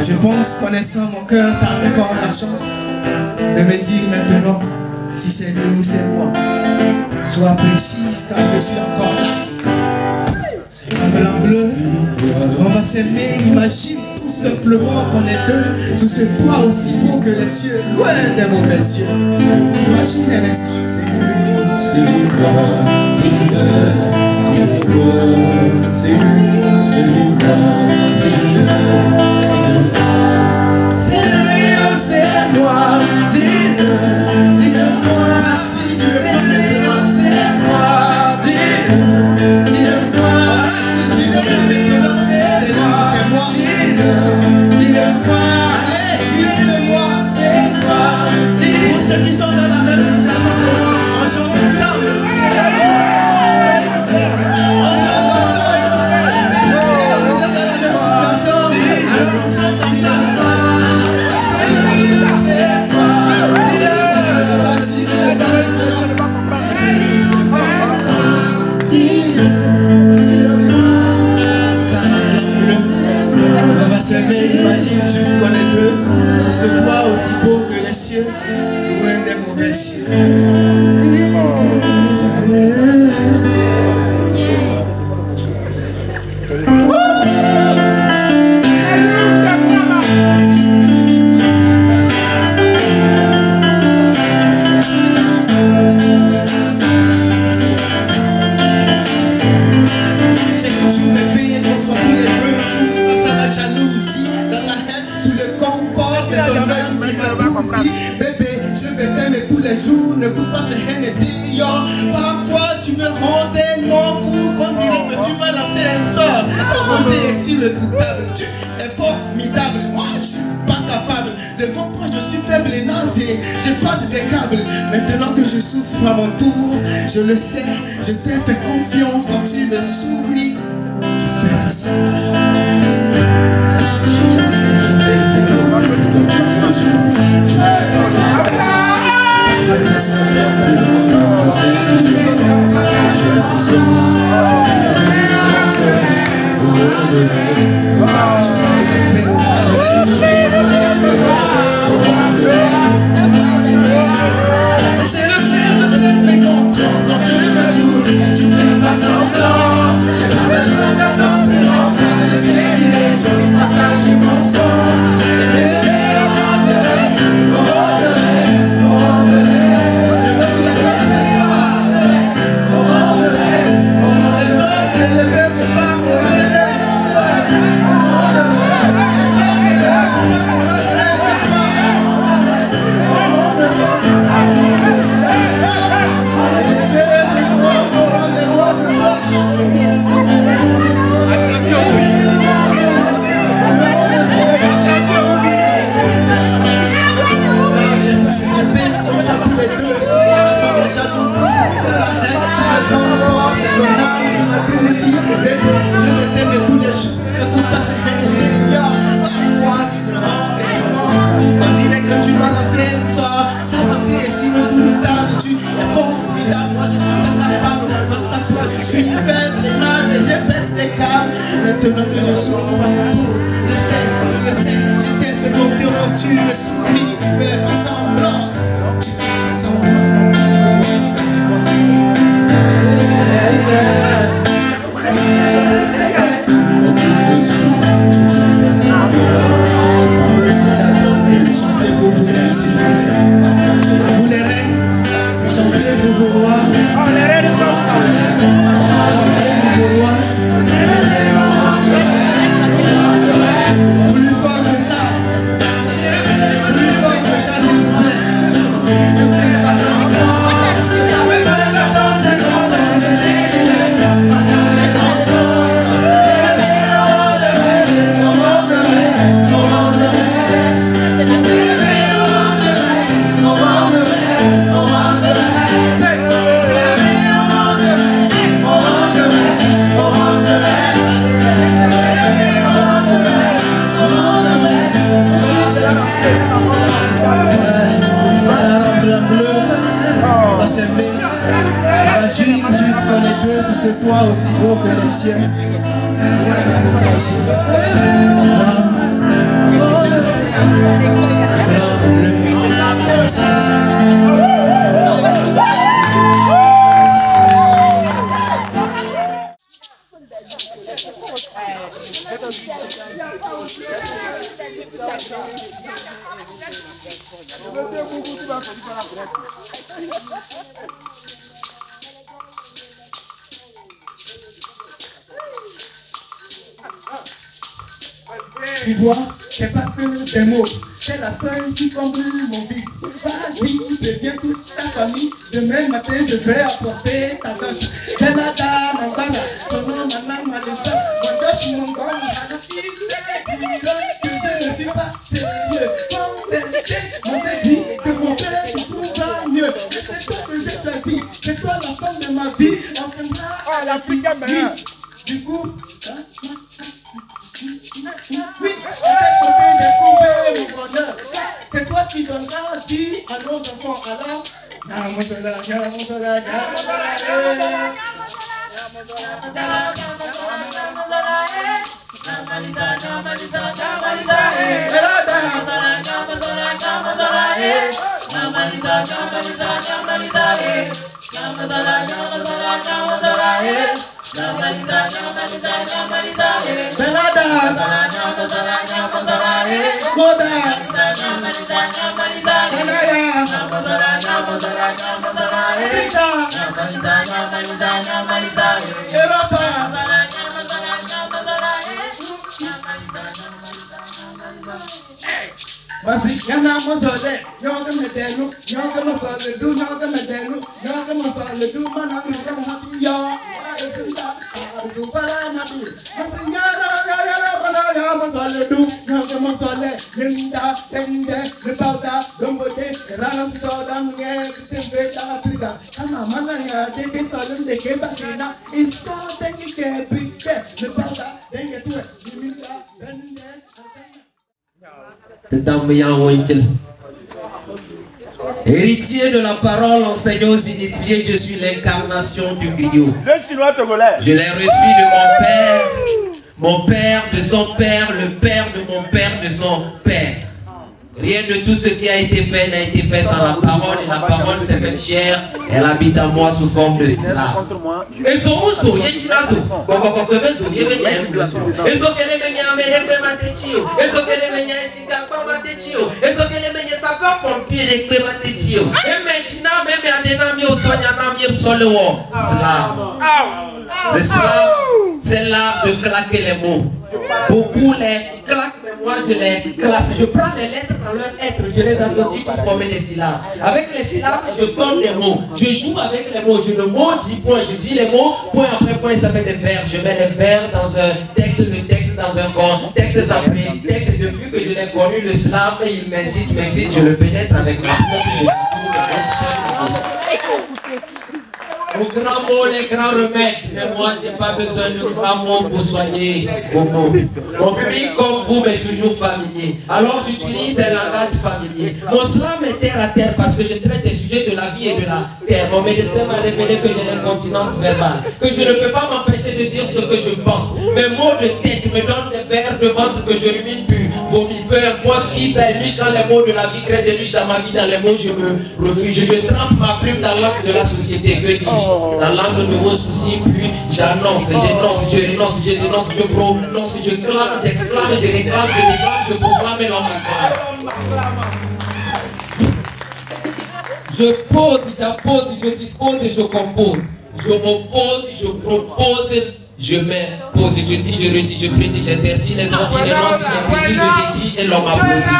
Je pense, connaissant mon cœur, t'as encore la chance de me dire maintenant si c'est lui ou c'est moi. Sois précise car je suis encore là. C'est un blanc bleu, on va s'aimer, imagine tout simplement qu'on est deux sous ce toit aussi beau que les cieux, loin des mauvais yeux. Imagine un instant. C'est moi, dis-le, dis-le, c'est lui, c'est moi, dis-le, c'est lui ou c'est moi, dis-le, dis-le-moi, Si tu le prends maintenant, c'est moi, dis-le, dis-le-moi, dis-le-moi maintenant si c'est lui ou c'est moi. dis-le, dis-le-moi, Allez, dis-le-moi. c'est moi, dis-le. Pour ceux qui sont dans la même situation que moi, on chante ensemble. On chante ensemble. Je sais que vous êtes dans la même situation, alors on chante ensemble. Vas-y, dis-le pas maintenant. Si c'est lui, c'est ça. Ça va, on va s'aimer, imagine juste qu'on est deux, sur ce toit aussi beau que les cieux, loin des mauvais cieux. toujours réveillé qu'on soit tous les deux sous. Face à la jalousie, dans la haine, sous le confort, c'est ton âme qui m'a poussé. Bébé, je vais t'aimer tous les jours, ne coupe pas ces haines et déliants. Parfois tu me rends tellement fou qu'on dirait que tu m'as lancé un sort. Ton monde est si redoutable, tu es formidable. Moi je suis pas capable, devant toi je suis faible et nausée. J'ai pas de tes câbles, maintenant que je souffre à mon tour, je le sais, je t'ai fait confiance quand tu me souris. Tu fais ta semblant. Je sais, je t'ai fait confiance quand tu me souris. Tu fais ta semblant. Tu fais ta semblant. Je sais que tu m'aimes. J'ai l'impression que tu Je le sais, je t'ai fait confiance quand tu me souris. Tu fais pas semblant. J'ai pas besoin d'un homme plus longtemps. Je sais qu'il est bon, partagé mon sang. Et t'es le meilleur de rêve. Je veux vous apprendre ce soir. Les bébés vont pas pour la bébé. Maintenant que je souffre à mon tour, je le sais, je t'ai fait confiance quand tu me souris. Tu fais pas semblant, tu fais pas semblant. Chantez pour vos reines, s'il vous plaît. À vous les reines, chantez pour vos rois. Chantez pour vos rois. Plus fort que ça, s'il vous plaît. Je fais pas semblant. T'as besoin d'attendre plus longtemps. Je sais que tu m'aimes. J'ai ton sang. T'es le meilleur de rêve. Au de rêve. T'es le meilleur de rêve. Au de rêve. C'est le meilleur de rêve. Au de rêve. On va s'aimer, on va vivre juste pour les deux sur ce toit aussi haut que les cieux. Ouais, démocratie. Tu vois, c'est pas que des mots, c'est la seule qui comble mon vide. Vas-y, deviens toute ta famille. Demain matin, je vais apporter ta dot. C'est la dame en bana, son nom, madame, Malessa. Mon dos, mon gong, que je ne suis pas sérieux. On m'a dit que mon frère me trouvera mieux. C'est toi que j'ai choisi, c'est toi la femme de ma vie. On s'aimera à la vie. Du coup, oui, j'ai trouvé mon bonheur. C'est toi qui donneras vie à nos enfants. Alors, Basi yana mozole, nyoga medenu, nyoga mozole du, nyoga medenu, nyoga mozole du, manang nyoga hatiya. Asinda, asubara nabi. Basi yana bala mozole du, nyoga mozole, linda, tende, lebauda, dombote, rana stoda mge, tembe tala triga. Kana mananya de solum de kebatina, isa tengi kebike, lebauda, denge tuwe, liminda, tende. Héritier de la parole, enseignant aux initiés, je suis l'incarnation du griot. Je l'ai reçu de mon père de son père, le père de mon père de son père. Rien de tout ce qui a été fait n'a été fait sans la parole, et la parole s'est faite chair, elle habite en moi sous forme de cela. Et son muso, il est tirazo. Le slam, c'est l'art de claquer les mots. Beaucoup les claquent, mais moi je les classe. Je prends les lettres dans leur être, je les associe pour former les syllabes. Avec les syllabes, je forme des mots. Je joue avec les mots. Je le maudis, point. Je dis les mots, point après point, ça fait des vers. Je mets les vers dans un texte, le texte dans un contexte, ça fait texte. Depuis que je l'ai connu, le slam, il m'excite, je le pénètre avec ma plume. Au grand mot, les grands remèdes. Mais moi, je n'ai pas besoin de grands mots pour soigner vos mots. Mon public comme vous m'est toujours familier. Alors j'utilise un langage familier. Mon slam est terre à terre parce que je traite des sujets de la vie et de la terre. Mon médecin m'a révélé que j'ai l'incontinence verbale. Que je ne peux pas m'empêcher de dire ce que je pense. Mes mots de tête me donnent des vers de ventre que je rumine plus. Vomis, peu importe qui ça éluche quand les mots de la vie créent des luches dans ma vie. Dans les mots, je me refuge. Je trempe ma plume dans l'âme de la société. Que dis-je? Dans l'angle de vos soucis, puis j'annonce, j'énonce, je renonce, je dénonce, je prononce, je clame, j'exclame, je réclame, je déclame, je proclame et l'on m'acclame. Je pose, j'appose, je dispose et je compose. Je m'oppose, je propose, je m'impose, je dis, je redis, je prédis, j'interdis les anti, les non-dits, les prédis, je dédie et l'on m'applaudit.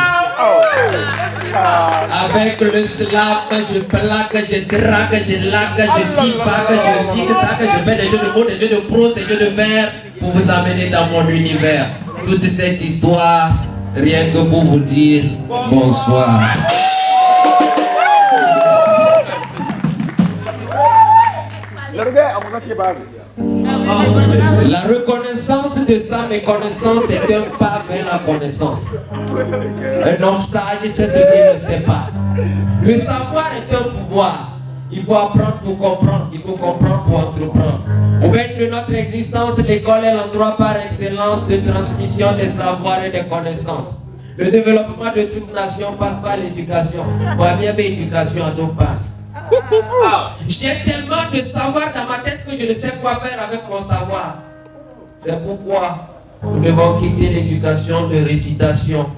Avec le slam, je plaque, je drague, je lague, je divague, je zig, zague, je fais des jeux de mots, des jeux de prose, des jeux de vers pour vous amener dans mon univers. Toute cette histoire, rien que pour vous dire bonsoir. La reconnaissance de sa méconnaissance est un pas vers la connaissance. Un homme sage, c'est ce qu'il ne sait pas. Le savoir est un pouvoir. Il faut apprendre pour comprendre. Il faut comprendre pour entreprendre. Au sein de notre existence, l'école est l'endroit par excellence de transmission des savoirs et des connaissances. Le développement de toute nation passe par l'éducation. Il faut bien l'éducation à nos parts. J'ai tellement de savoir dans ma tête que je ne sais quoi faire avec mon savoir. C'est pourquoi nous devons quitter l'éducation de récitation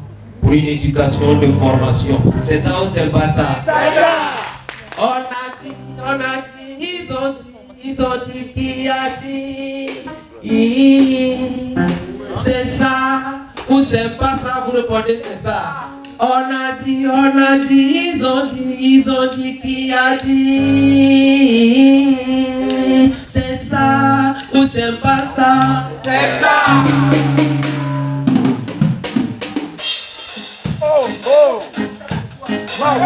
pour une éducation de formation. C'est ça ou c'est le bazar? On a dit, ils ont dit qui a dit. C'est ça ou c'est pas ça? Vous répondez c'est ça. On a dit, ils ont dit qui a dit. C'est ça ou c'est pas ça? C'est ça. Oh, oh. Wow.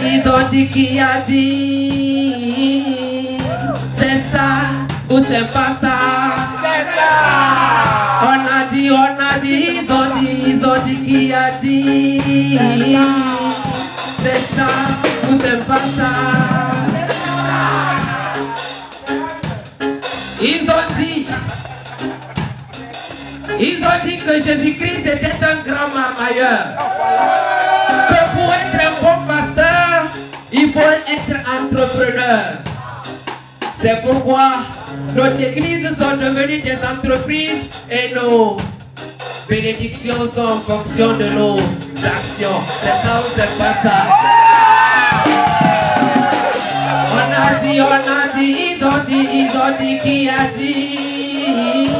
Ils ont dit qui a dit. C'est ça ou c'est pas ça? C'est ça. On a dit, ils ont dit qui a dit. C'est ça ou c'est pas ça? Ils ont dit que Jésus-Christ était un grand marmailleur. Que pour être un bon pasteur, il faut être entrepreneur. C'est pourquoi nos églises sont devenues des entreprises et nos bénédictions sont en fonction de nos actions. C'est ça ou c'est pas ça? On a dit, ils ont dit, qui a dit?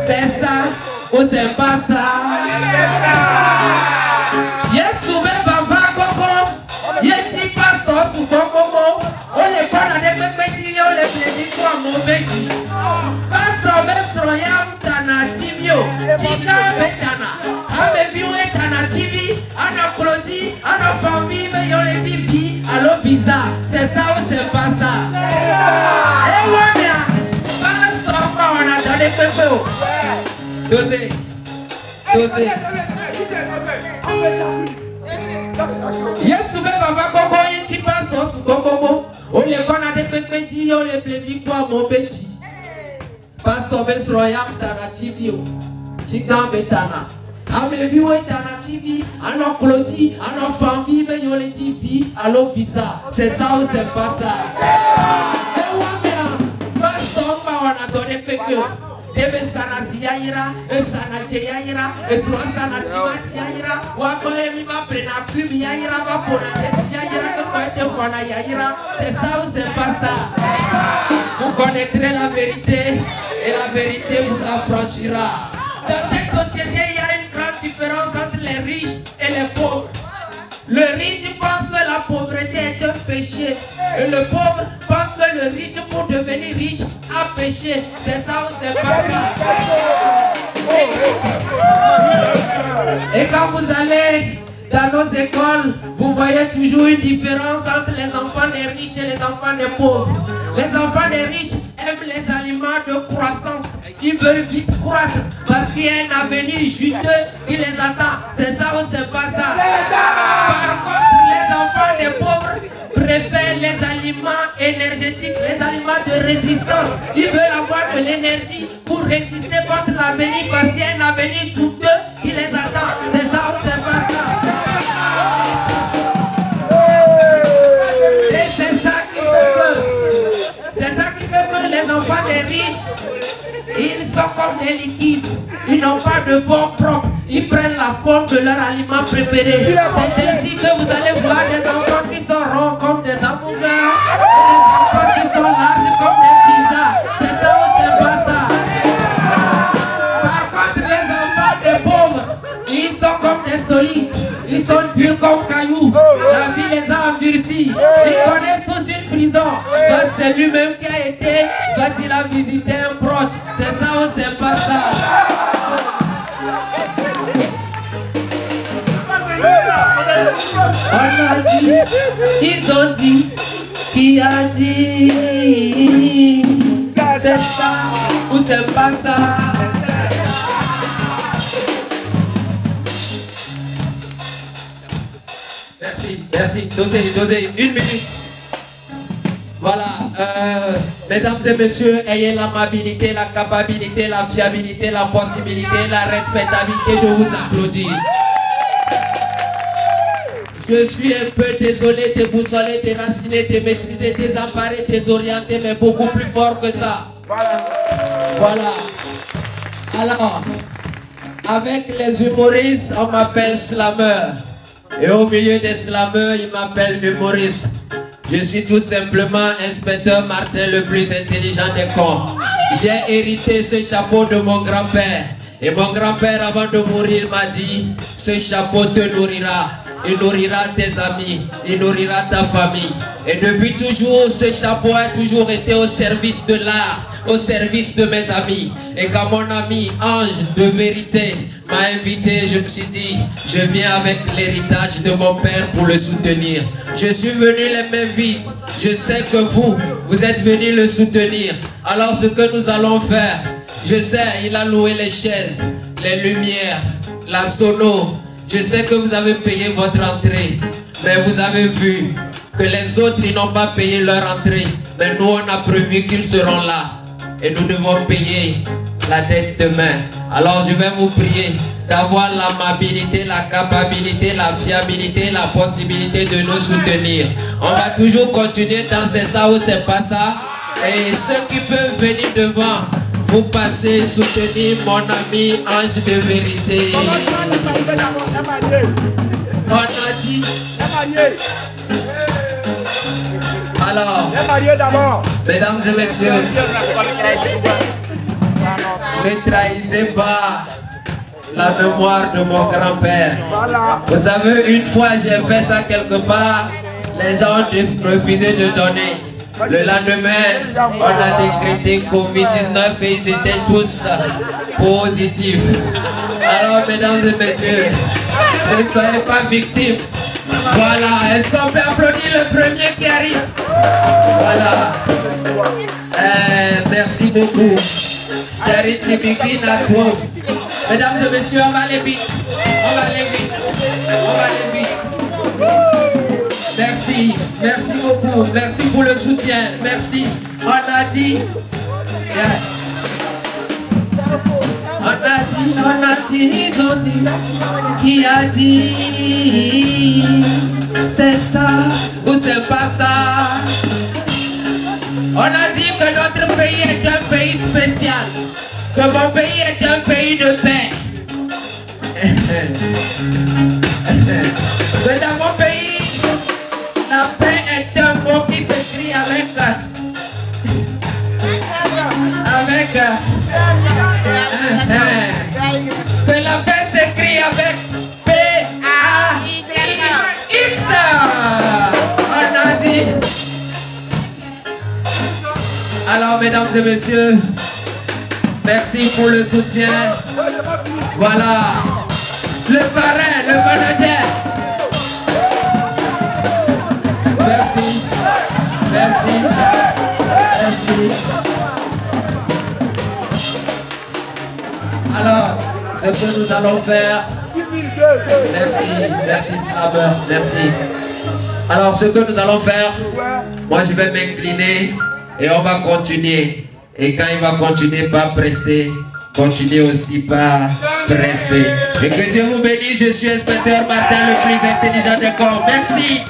C'est ça ou c'est pas ça? Yesu be baba koko, yeti pastor su koko, o le kona de pepeji, o le pledi kwa mobeji. Pastor besro yam tana tibio, chika betana, ame viwe tana tibi, ana klodi, ana famille, me yo le tibi, alo visa, c'est ça ou c'est pas ça? Eh ouais, pastor pa on a donné pepe. Dosé. Yesu be baba koko yeti pastor su koko, o le kona de pepeji, o le pledi kwa mobeji. Pastor besro yam tana tibio, chika betana. Ame viwe tana TV, ano kloti, ano famille, mais yo le TV, allo visa. C'est ça ou c'est pas ça? Et wamia, pastor pa wana donné peke. Debe sana siyaira, sana jeyaira, sana timati yaira, wako emi ma prena kubi yaira, va pona desi yaira, comme ete wana yaira. C'est ça ou c'est pas ça? Vous connaîtrez la vérité et la vérité vous affranchira. Dans cette société, il y a une grande différence entre les riches et les pauvres. Le riche pense que la pauvreté est un péché. Et le pauvre pense que le riche, pour devenir riche, a péché. C'est ça ou c'est pas ça? Et quand vous allez dans nos écoles, vous voyez toujours une différence entre les enfants des riches et les enfants des pauvres. Les enfants des riches aiment les aliments de croissance. Ils veulent vite croître parce qu'il y a un avenir juteux qui les attend. C'est ça ou c'est pas ça? Par contre, les enfants des pauvres préfèrent les aliments énergétiques, les aliments de résistance. Ils veulent avoir de l'énergie pour résister contre l'avenir parce qu'il y a un avenir juteux qui les attend. C'est ça ou c'est pas ça? Et c'est ça qui fait que les enfants des riches, ils sont comme des liquides. Ils n'ont pas de forme propre. Ils prennent la forme de leur aliment préféré. C'est ainsi que vous allez voir des enfants qui sont ronds comme des hamburgers et des enfants qui sont larges comme des pizzas. C'est ça ou c'est pas ça? Par contre, les enfants des pauvres, ils sont comme des solides. Ils sont durs comme cailloux. La vie les a endurcis. Ils connaissent tous une prison. Soit c'est lui-même qui a été, soit il a visité un proche. C'est ça ou c'est pas ça? On a dit, ils ont dit, qui a dit? C'est ça ou c'est pas ça? Merci. Dosez. Une minute. Voilà. Mesdames et messieurs, ayez l'amabilité, la capacité, la fiabilité, la possibilité, la respectabilité de vous applaudir. Je suis un peu désolé, déboussolé, déraciné, démaîtrisé, désemparé, désorienté, mais beaucoup plus fort que ça. Voilà. Alors, avec les humoristes, on m'appelle slammer. Et au milieu des slammeurs, ils m'appellent humoriste. Je suis tout simplement inspecteur Martin, le plus intelligent des cons. J'ai hérité ce chapeau de mon grand-père. Et mon grand-père, avant de mourir, m'a dit, ce chapeau te nourrira. Il nourrira tes amis, il nourrira ta famille. Et depuis toujours, ce chapeau a toujours été au service de l'art, au service de mes amis. Et quand mon ami Ange de Vérité m'a invité, je me suis dit, je viens avec l'héritage de mon père pour le soutenir. Je suis venu les mains vides. Je sais que vous êtes venus le soutenir. Alors ce que nous allons faire, je sais, il a loué les chaises, les lumières, la sono. Je sais que vous avez payé votre entrée, mais vous avez vu que les autres, ils n'ont pas payé leur entrée. Mais nous, on a prévu qu'ils seront là. Et nous devons payer la dette demain. Alors je vais vous prier d'avoir l'amabilité, la capacité, la fiabilité, la possibilité de nous soutenir. On va toujours continuer dans c'est ça ou c'est pas ça. Et ceux qui peuvent venir devant, pour passer soutenir mon ami Ange de Vérité. On a dit. Alors, mesdames et messieurs, ne trahissez pas la mémoire de mon grand-père. Vous savez, une fois j'ai fait ça quelque part, les gens ont refusé de donner. Le lendemain, on a décrété Covid-19 et ils étaient tous positifs. Alors, mesdames et messieurs, ne soyez pas victimes. Voilà, est-ce qu'on peut applaudir le premier qui arrive? Voilà. Merci beaucoup. Charity begin at home. Mesdames et messieurs, on va aller vite. On va aller vite. On va aller vite. Merci. Merci beaucoup. Merci pour le soutien. Merci. On a dit. Yeah. Ils ont dit, qui a dit, c'est ça ou c'est pas ça. On a dit que notre pays est un pays spécial, que mon pays est un pays de paix. Que dans mon pays, la paix est un mot qui s'écrit que la paix s'écrit avec P-A-I-X. On a dit. Alors, mesdames et messieurs, merci pour le soutien. Voilà. Le parrain, le manager. Merci. Merci. Merci. Alors, ce que nous allons faire, merci Slammer, merci. Alors, ce que nous allons faire, moi je vais m'incliner et on va continuer. Et quand il va continuer par prester, continuez aussi par prester. Et que Dieu vous bénisse, je suis inspecteur Martin, le plus intelligent des corps. Merci.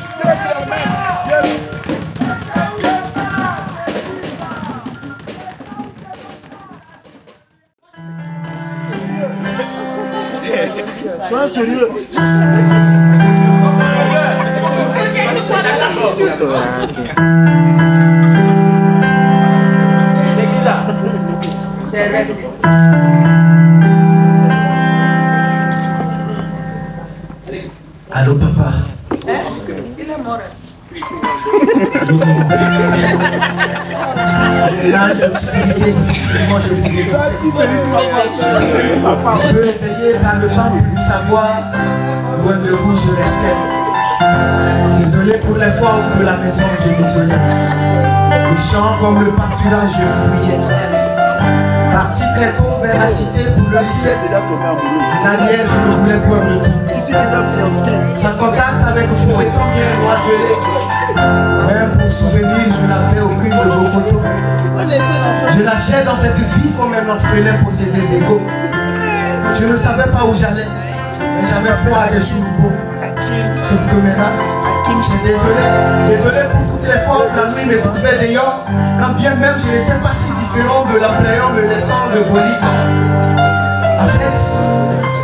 Allô papa. Il est mort. Allô maman. Là, l'obscurité, difficilement je vous ai un peu éveillé par le pas de savoir, loin de vous je restais. Désolé pour les fois où de la maison je m'isolais. Les chants comme le pâturage je fuyais. Parti très tôt vers la cité pour le lycée. En arrière je ne voulais pas retourner. Sans contact avec vous étant bien oiselé. Même pour souvenir je n'avais aucune de vos photos. Je nageais dans cette vie comme un orphelin possédé d'ego. Je ne savais pas où j'allais, mais j'avais froid des jours beaux. Sauf que maintenant, je suis désolé pour toutes les fois où la nuit me trouvait dehors, quand bien même je n'étais pas si différent de l'appréhend me laissant de vos lits. En fait,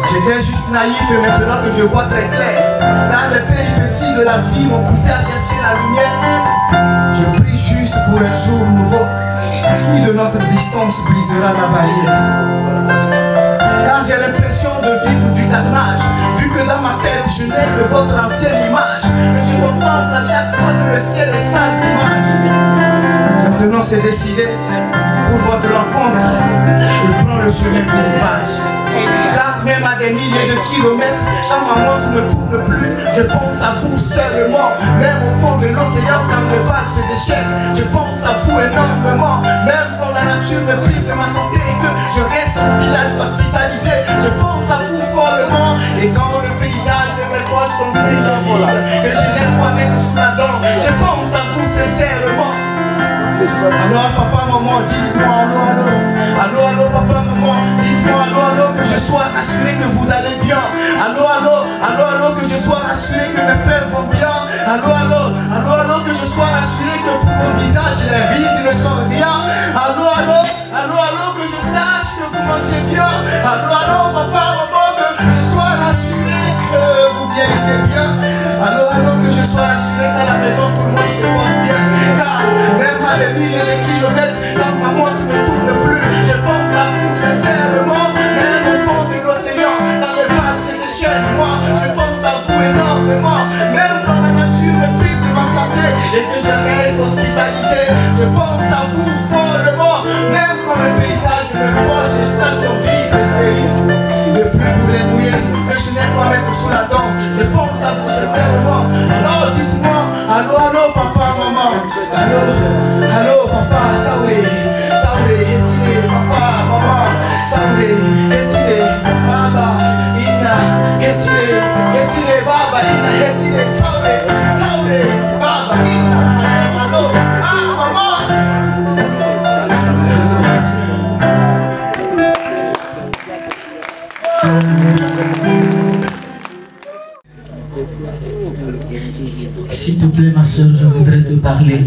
j'étais juste naïf et maintenant que je vois très clair, car les péripéties de la vie m'ont poussé à chercher la lumière. Je prie juste pour un jour nouveau, qui de notre distance brisera la barrière. Car j'ai l'impression de vivre du carnage, vu que dans ma tête je n'ai que votre ancienne image, que je contemple à chaque fois que le ciel est sale d'image. Maintenant c'est décidé, pour votre rencontre, je prends le chemin du rivage. Car même à des milliers de kilomètres, quand ma montre ne tourne plus, je pense à vous seulement. Même au fond de l'océan, quand les vagues se déchaînent, je pense à vous énormément. Même quand la nature me prive de ma santé et que je reste hospitalisé, je pense à vous follement. Et quand le paysage de mes poches sont vides, que je n'ai pas mettre sous la dent, je pense à vous sincèrement. Alors papa, maman, dites-moi allô, papa, maman, dites-moi allô, que je sois rassuré que vous allez bien. Allô, que je sois rassuré que mes frères vont bien. Allô, que je sois rassuré que pour vos visages les rides ne sont rien. Allô, que je sais maison, tout le monde se porte bien. Car même à des milliers de kilomètres, quand ma montre ne tourne plus, je pense à vous sincèrement. Même au fond de l'océan, dans les vagues se déchaînent, moi, je pense à vous énormément. Même quand la nature me prive de ma santé et que je reste hospitalisé, je pense à vous follement. Même quand le paysage me proche et ça son vide et stérile, le plus pour les mouiller que je n'ai pas mettre sous la dent, je pense à vous sincèrement. Alors dites-moi, allô, allô, papa, maman. Allô, allô, papa, Saoulé, Saoulé, Etile, papa, maman, Saoulé, Etile, baba, Ina, Etile, Etile, baba, Ina, Etile, Saoulé, Saoulé, baba, Ina, allô, ah, maman. S'il te plaît, ma soeur, je voudrais te parler.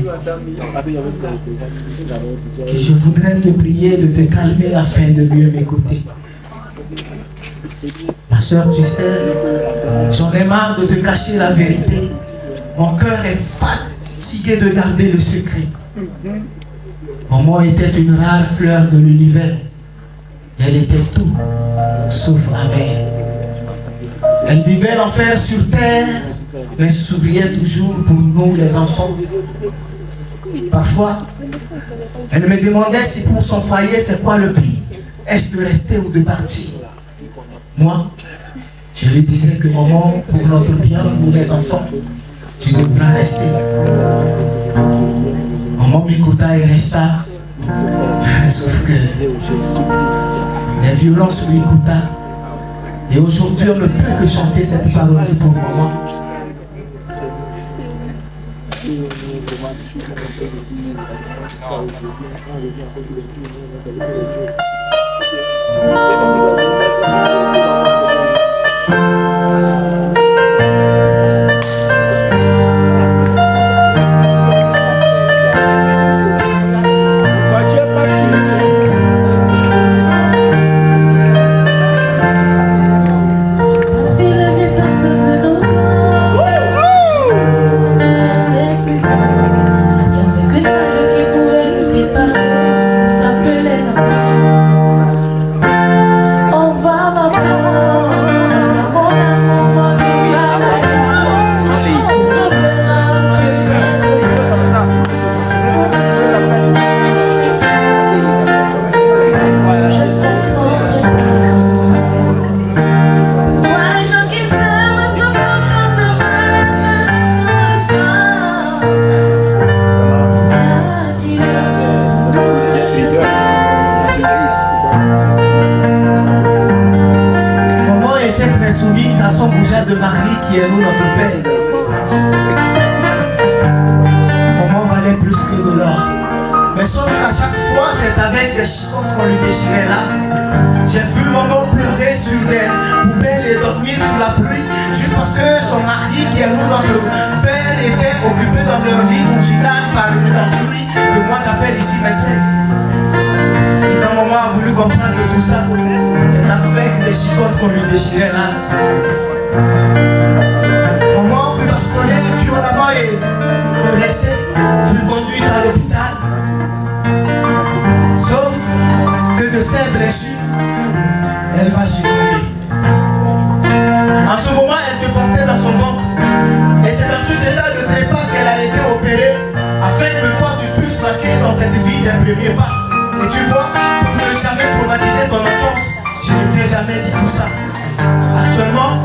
Et je voudrais te prier de te calmer afin de mieux m'écouter. Ma soeur, tu sais, j'en ai marre de te cacher la vérité. Mon cœur est fatigué de garder le secret. Maman était une rare fleur de l'univers. Elle était tout, sauf amère. Elle vivait l'enfer sur terre, mais souriait toujours pour nous les enfants. Parfois, elle me demandait si pour son foyer c'est quoi le prix. Est-ce de rester ou de partir? Moi, je lui disais que maman, pour notre bien, nous les enfants, tu devras rester. Maman m'écouta et resta. Sauf que les violences lui coûta. Et aujourd'hui, on ne peut que chanter cette parodie pour maman. De Marie qui est nous notre Père. Maman valait plus que de l'or. Mais sauf qu'à chaque fois c'est avec des chicottes qu'on lui déchirait là. J'ai vu maman pleurer sur des poubelles et dormir sous la pluie juste parce que son mari qui est nous notre Père était occupé dans leur lit conjugal par une autrui que moi j'appelle ici maîtresse. Et quand maman a voulu comprendre tout ça, c'est avec des chicottes qu'on lui déchirait là. Maman fut bastonnée violemment et blessée, fut conduite à l'hôpital. Sauf que de ses blessures, elle va succomber. En ce moment, elle te portait dans son ventre. Et c'est dans cet état de trépas qu'elle a été opérée, afin que toi tu puisses marquer dans cette vie des premiers pas. Et tu vois, pour ne jamais traumatiser ton enfance, je ne t'ai jamais dit tout ça. Actuellement,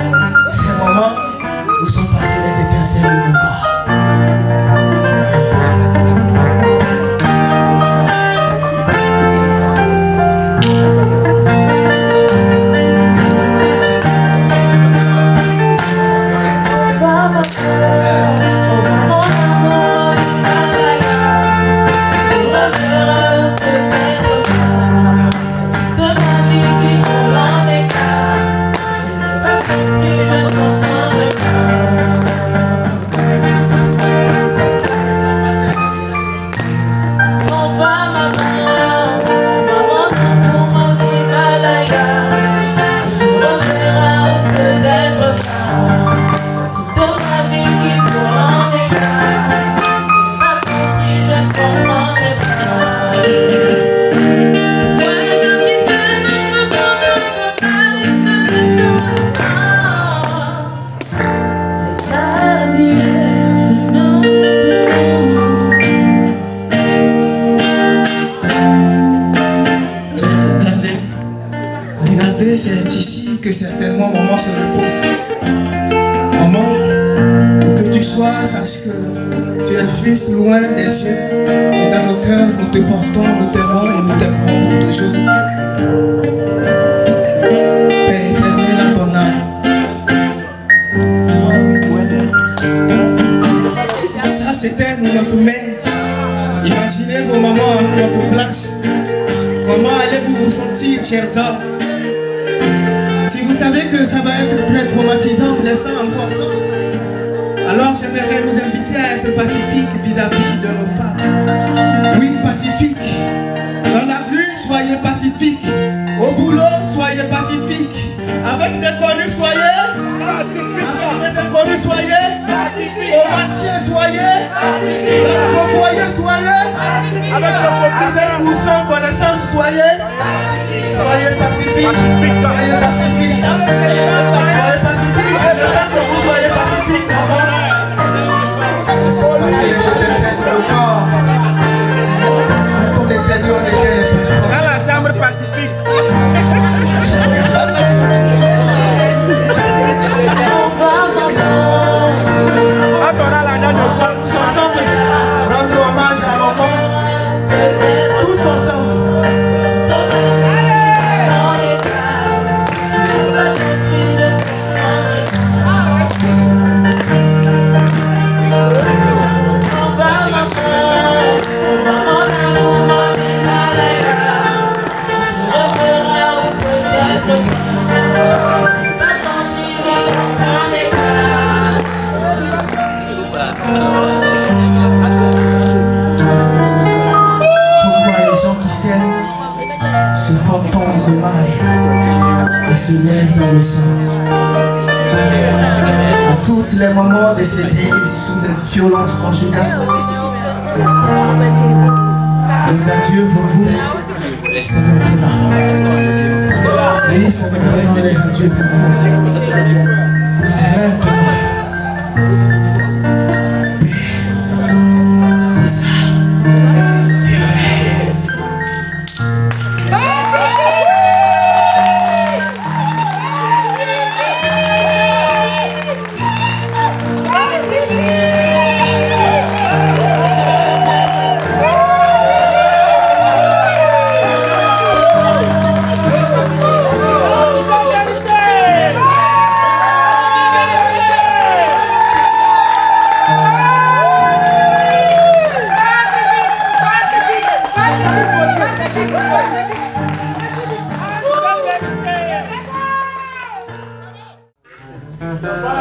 ces moments où sont passées les étincelles de nos corps. Et c'est ici que certainement maman se repose. Maman, où que tu sois, sache que tu es juste loin des yeux. Et dans nos cœurs, nous te portons, nous t'aimons et nous t'aimerons pour toujours. Père éternel dans ton âme. Ça c'était nous, notre mère. Imaginez vos mamans à nous, notre place. Comment allez-vous vous sentir, chers hommes? Si vous savez que ça va être très traumatisant, laissant encore ça, alors j'aimerais nous inviter à être pacifiques vis-à-vis de nos femmes. Oui, pacifiques. Dans la rue, soyez pacifiques. Au boulot, soyez pacifiques. Avec des connus, soyez. Avec des inconnus, soyez. Au marché, soyez. Dans vos foyers, soyez. Avec ou sans connaissance, soyez. Soyez pacifiques. Soyez pacifiques. Soyez pacifiques. Le temps que vous soyez pacifiques, maman. Passez les étincelles de nos corps. Quand on était deux, on était les plus forts. Dans la chambre pacifique. On va tous ensemble rendre hommage à maman. Tous ensemble. Se font tomber de mal et se lèvent dans le sang. À toutes les mamans décédées sous des violences conjugales, les adieux pour vous, c'est maintenant. Oui, c'est maintenant les adieux pour vous. C'est maintenant.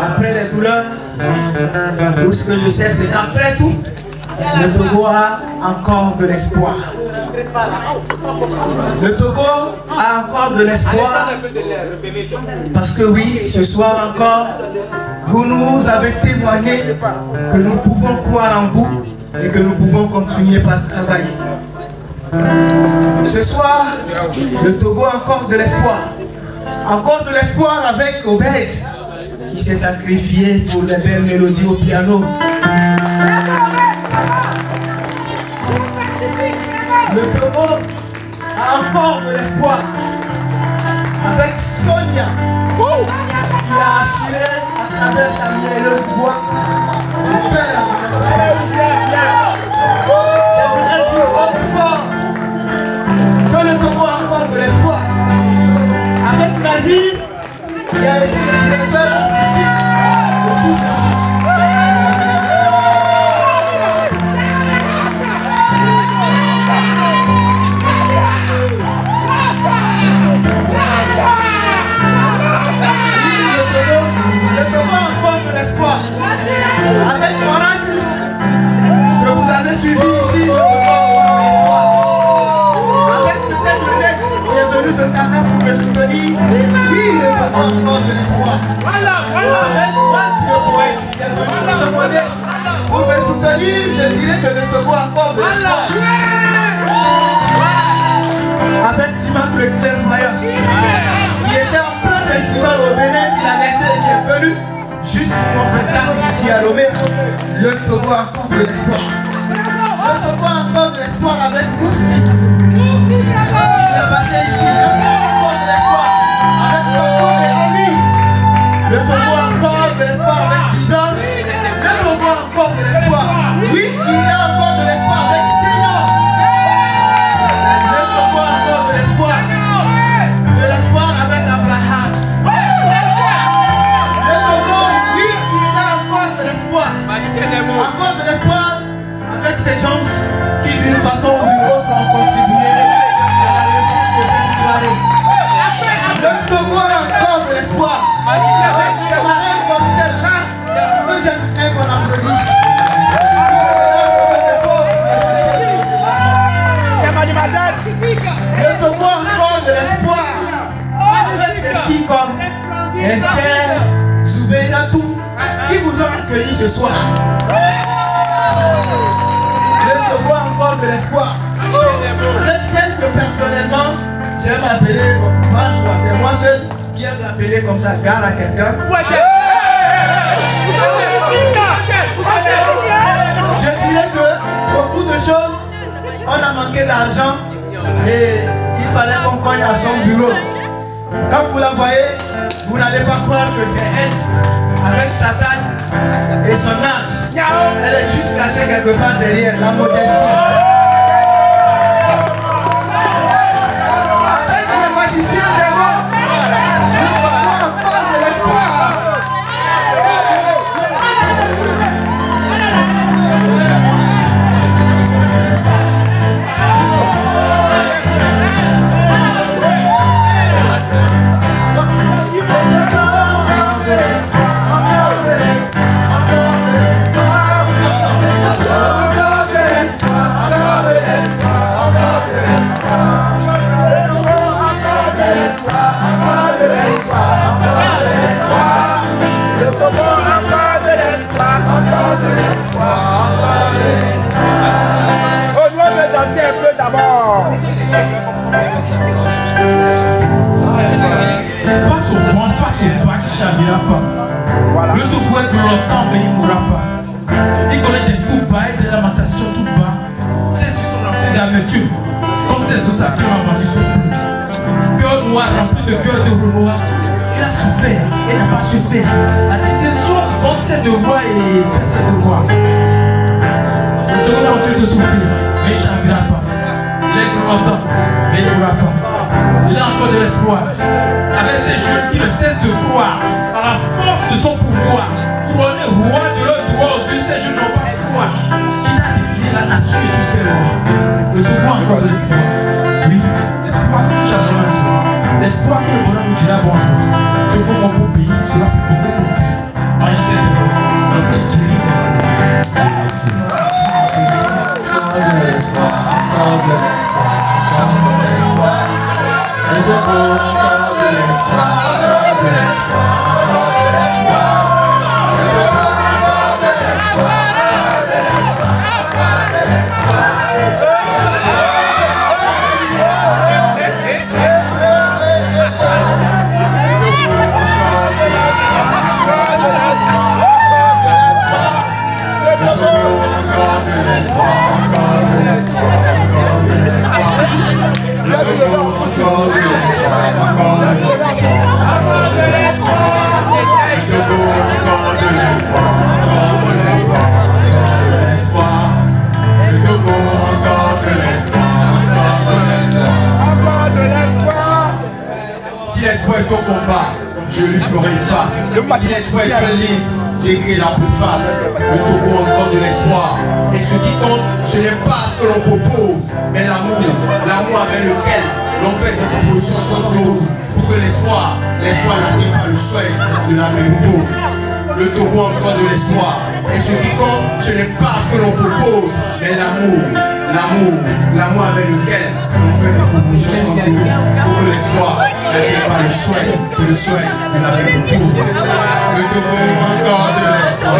Après les douleurs, tout ce que je sais, c'est qu'après tout, le Togo a encore de l'espoir. Le Togo a encore de l'espoir parce que oui, ce soir encore, vous nous avez témoigné que nous pouvons croire en vous et que nous pouvons continuer par travailler. Ce soir, le Togo a encore de l'espoir. Encore de l'espoir avec Obed, qui s'est sacrifié pour les belles mélodies au piano. Le Togo a encore de l'espoir avec Sonia, qui a assuré à travers sa mielleuse voix le père de notre Seigneur. J'aimerais dire au fort que le Togo a encore de l'espoir avec Nazir, qui a été le directeur artistique de tout ceci. Le Togo a encore de l'espoir. Avec Moragne, que vous avez suivi ici, le Togo a encore de l'espoir. Avec peut-être le nec qui est venu de Ghana pour me soutenir, oui, le Togo a encore de l'espoir. Avec Watt, le poète qui est venu de ce modèle pour me soutenir, je dirais que le Togo a encore de l'espoir. Avec Timac le clairvoyant, qui était en plein festival au Bénin, qui a laissé et qui est venu juste pour mon spectacle ici à Lomé. Le Togo a encore de l'espoir. Le Togo a encore de l'espoir avec Moufti. Il a passé ici. Le Togo a encore de l'espoir Esther, Zoubeiratou, qui vous ont accueilli ce soir. Le Togo a encore de l'espoir. Avec celle que personnellement, j'aime appeler, c'est moi seul qui aime l'appeler comme ça, gare à quelqu'un. Je dirais que beaucoup de choses, on a manqué d'argent et il fallait qu'on cogne à son bureau. Quand vous la voyez, vous n'allez pas croire que c'est elle, avec sa taille et son âge. Elle est juste cachée quelque part derrière, la modestie. Avec le magicien des mots, nous avons encore de l'espoir. On doit me danser un peu d'abord. Face au vent, face aux vagues, il ne chavira pas. Voilà. Le tout peut être longtemps, mais il ne mourra pas. Il connaît des coups bas et des lamentations tout bas. Ses yeux sont remplis d'amertume, comme ces autres à qui on a vendu ses plumes. Cœur noir rempli de cœur de Renoir. Il a souffert, il n'a pas souffert. A dit ce soir, vend ses devoirs et fait ses devoirs. Le Togo continue de souffrir, mais il ne chavira pas. Il est longtemps, mais il ne mourra pas. Il a encore de l'espoir. Avec ces jeunes qui ne cessent de croire à la force de son pouvoir, couronné roi de leur droit aux yeux, ces jeunes n'ont pas foi. Qui a défié la nature et tous ses rois. Le Togo a encore de l'espoir. Oui, l'espoir que tout changera un jour. L'espoir que le bonheur nous dira bonjour. Togo, mon beau pays, sera plus beaucoup pour nous. Enrichissez de vous, notre pays guérit les malades. Si l'espoir est au combat, je lui ferai face. Si l'espoir est un livre, j'écris la préface. Le Togo a encore de l'espoir. Et ce qui compte, ce n'est pas ce que l'on propose, mais l'amour. L'amour avec lequel l'on fait des propositions sans dose. Pour que l'espoir n'atteigne pas le seuil de la ménopause. Le Togo a encore de l'espoir. Et ce qui compte, ce n'est pas ce que l'on propose, mais l'amour. L'amour avec lequel on fait des propositions sans dose. Pour que l'espoir n'atteigne pas le seuil de la ménopause. Le Togo a encore de l'espoir.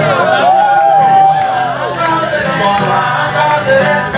Encore de l'espoir.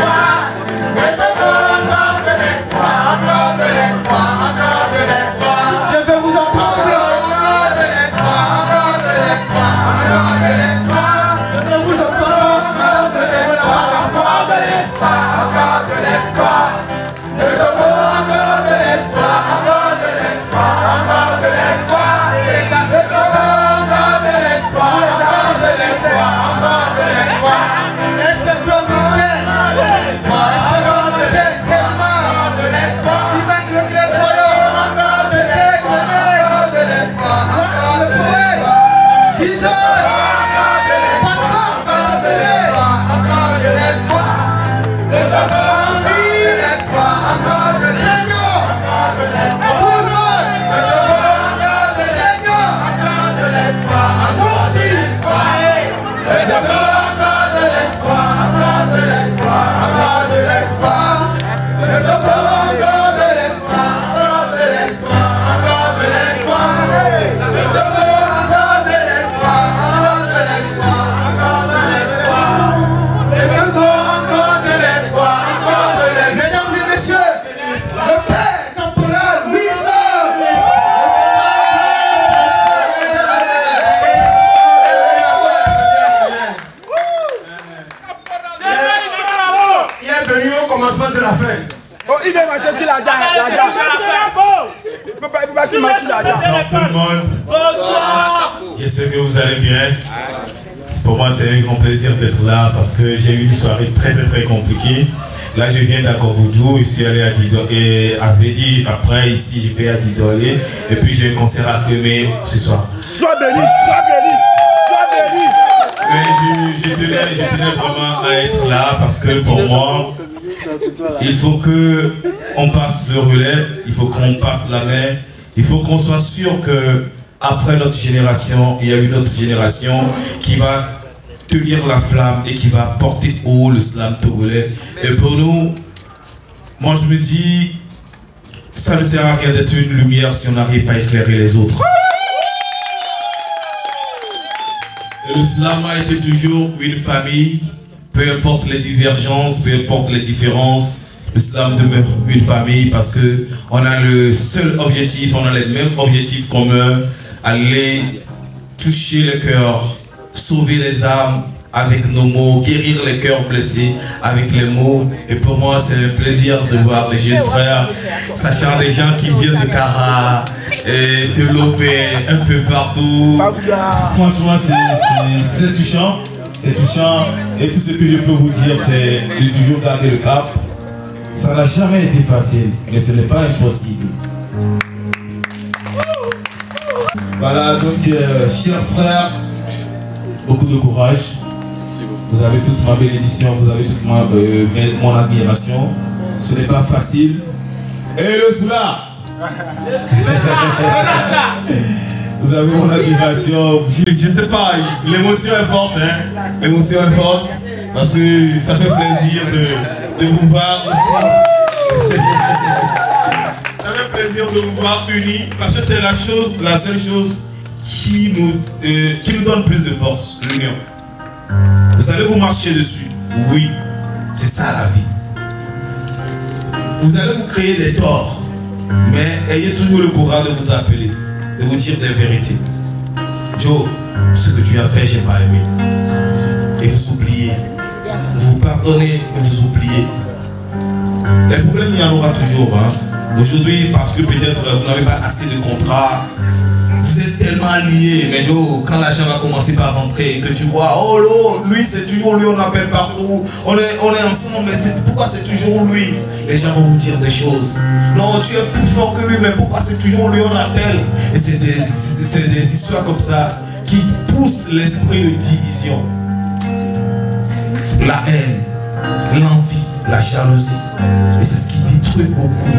Bonsoir tout le monde. Bonsoir. J'espère que vous allez bien. Pour moi, c'est un grand plaisir d'être là parce que j'ai eu une soirée très compliquée. Là, je viens d'Akovoudou, je suis allé à Didolé et à Védi. Après, ici, je vais à Didolé. Et puis, j'ai un concert à Pémé ce soir. Sois béni, sois béni, sois béni. Mais je tenais vraiment à être là parce que pour moi, il faut qu'on passe le relais, il faut qu'on passe la main, il faut qu'on soit sûr que après notre génération, il y a une autre génération qui va tenir la flamme et qui va porter haut le slam togolais. Et pour nous, moi je me dis, ça ne sert à rien d'être une lumière si on n'arrive pas à éclairer les autres. Et le slam a été toujours une famille, peu importe les divergences, peu importe les différences. Le slam demeure une famille parce qu'on a le seul objectif, on a les mêmes objectifs communs, aller toucher le cœur, sauver les âmes avec nos mots, guérir les cœurs blessés avec les mots. Et pour moi, c'est un plaisir de voir les jeunes frères, sachant des gens qui viennent de Cara, et de Lopé, un peu partout. Franchement, c'est touchant. C'est touchant. Et tout ce que je peux vous dire, c'est de toujours garder le cap. Ça n'a jamais été facile, mais ce n'est pas impossible. Voilà, donc, chers frères, beaucoup de courage. Vous avez toute ma bénédiction, vous avez toute mon admiration. Ce n'est pas facile. Et le soula, vous avez mon admiration. Je sais pas, l'émotion est forte, hein. L'émotion est forte. Parce que ça fait plaisir de vous voir aussi. Ça fait plaisir de vous voir unis. Parce que c'est la seule chose qui nous donne plus de force, l'union. Vous allez vous marcher dessus. Oui, c'est ça la vie. Vous allez vous créer des torts. Mais ayez toujours le courage de vous appeler, de vous dire des vérités. Joe, ce que tu as fait, j'ai pas aimé. Et vous oubliez. Vous pardonnez et vous oubliez. Les problèmes, il y en aura toujours. Hein. Aujourd'hui, parce que peut-être vous n'avez pas assez de contrats, vous êtes tellement liés. Mais quand l'argent va commencer par rentrer, que tu vois, oh là, lui, c'est toujours lui, on appelle partout. On est ensemble, mais pourquoi c'est toujours lui? Les gens vont vous dire des choses. Non, tu es plus fort que lui, mais pourquoi c'est toujours lui, on appelle? Et c'est des histoires comme ça qui poussent l'esprit de division. La haine, l'envie, la jalousie. Et c'est ce qui détruit beaucoup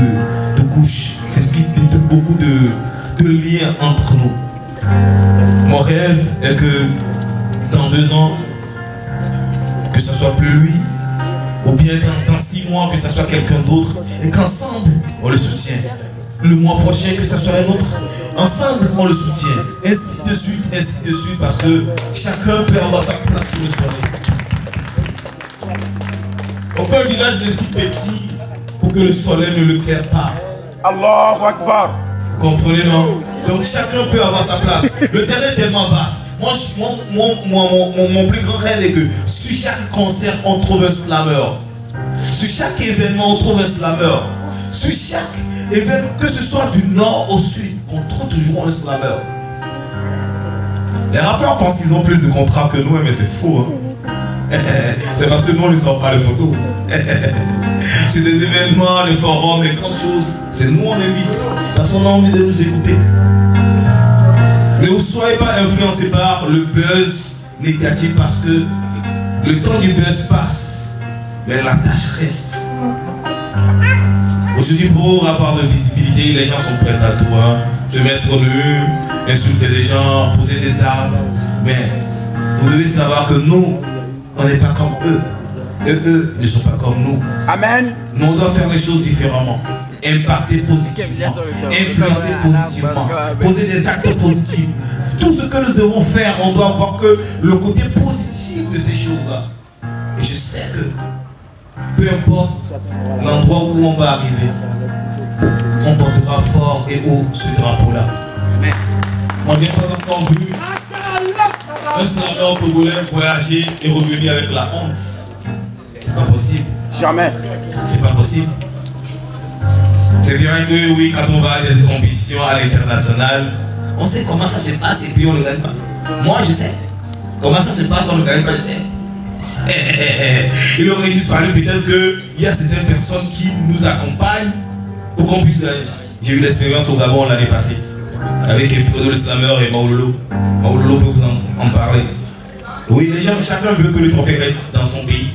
de couches. C'est ce qui détruit beaucoup de liens entre nous. Mon rêve est que dans 2 ans, que ce soit plus lui, ou bien dans 6 mois, que ce soit quelqu'un d'autre, et qu'ensemble, on le soutient. Le mois prochain, que ce soit un autre, ensemble, on le soutient. Ainsi de suite, parce que chacun peut avoir sa place sous le soleil. Aucun village n'est si petit pour que le soleil ne l'éclaire pas. Allahu Akbar. Comprenez, non? Donc chacun peut avoir sa place. Le terrain est tellement vaste. Mon plus grand rêve est que sur chaque concert, on trouve un slammer. Sur chaque événement, on trouve un slammer. Sur chaque événement, que ce soit du nord au sud, on trouve toujours un slammer. Les rappeurs pensent qu'ils ont plus de contrats que nous, mais c'est faux. Hein? C'est parce que nous on ne sort pas les photos. C'est des événements, les forums, les grandes choses. C'est nous on invite parce qu'on a envie de nous écouter. Ne vous soyez pas influencés par le buzz négatif parce que le temps du buzz passe, mais la tâche reste. Aujourd'hui, pour avoir de visibilité, les gens sont prêts à tout. Hein. Se mettre nu, insulter les gens, poser des actes. Mais vous devez savoir que nous, on n'est pas comme eux. Et eux ne sont pas comme nous. Amen. Nous, on doit faire les choses différemment. Impacter positivement. Influencer positivement. Poser des actes positifs. Tout ce que nous devons faire, on doit voir que le côté positif de ces choses-là. Et je sais que, peu importe l'endroit où on va arriver, on portera fort et haut ce drapeau-là. Moi, je n'ai pas encore vu un slammer togolais voyager et revenir avec la honte. C'est pas possible. Jamais. C'est pas possible. C'est bien que oui, quand on va à des compétitions à l'international, on sait comment ça se passe et puis on ne gagne pas. Moi, je sais. Comment ça se passe, on ne gagne pas le sait. Il aurait juste fallu peut-être qu'il y a certaines personnes qui nous accompagnent pour qu'on puisse gagner. J'ai eu l'expérience au Gabon l'année passée avec Epicodo le Slammer et Maololo. Maololo peut vous en parler. Oui, les gens, chacun veut que le trophée reste dans son pays.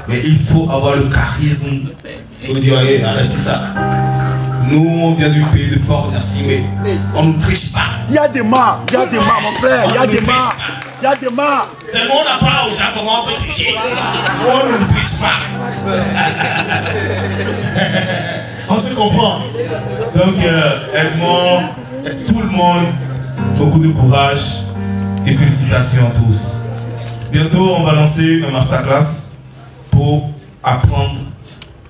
Mais il faut avoir le charisme pour dire, hey, arrêtez ça. Nous, on vient du pays de fort, merci, mais on ne triche pas. Il y a des marres, mon frère, il y a des marres. Il y a des marres. C'est bon, on apprend aux gens comment on peut tricher. On ne triche pas. On se comprend. Donc, Edmond, tout le monde, beaucoup de courage et félicitations à tous. Bientôt, on va lancer une masterclass pour apprendre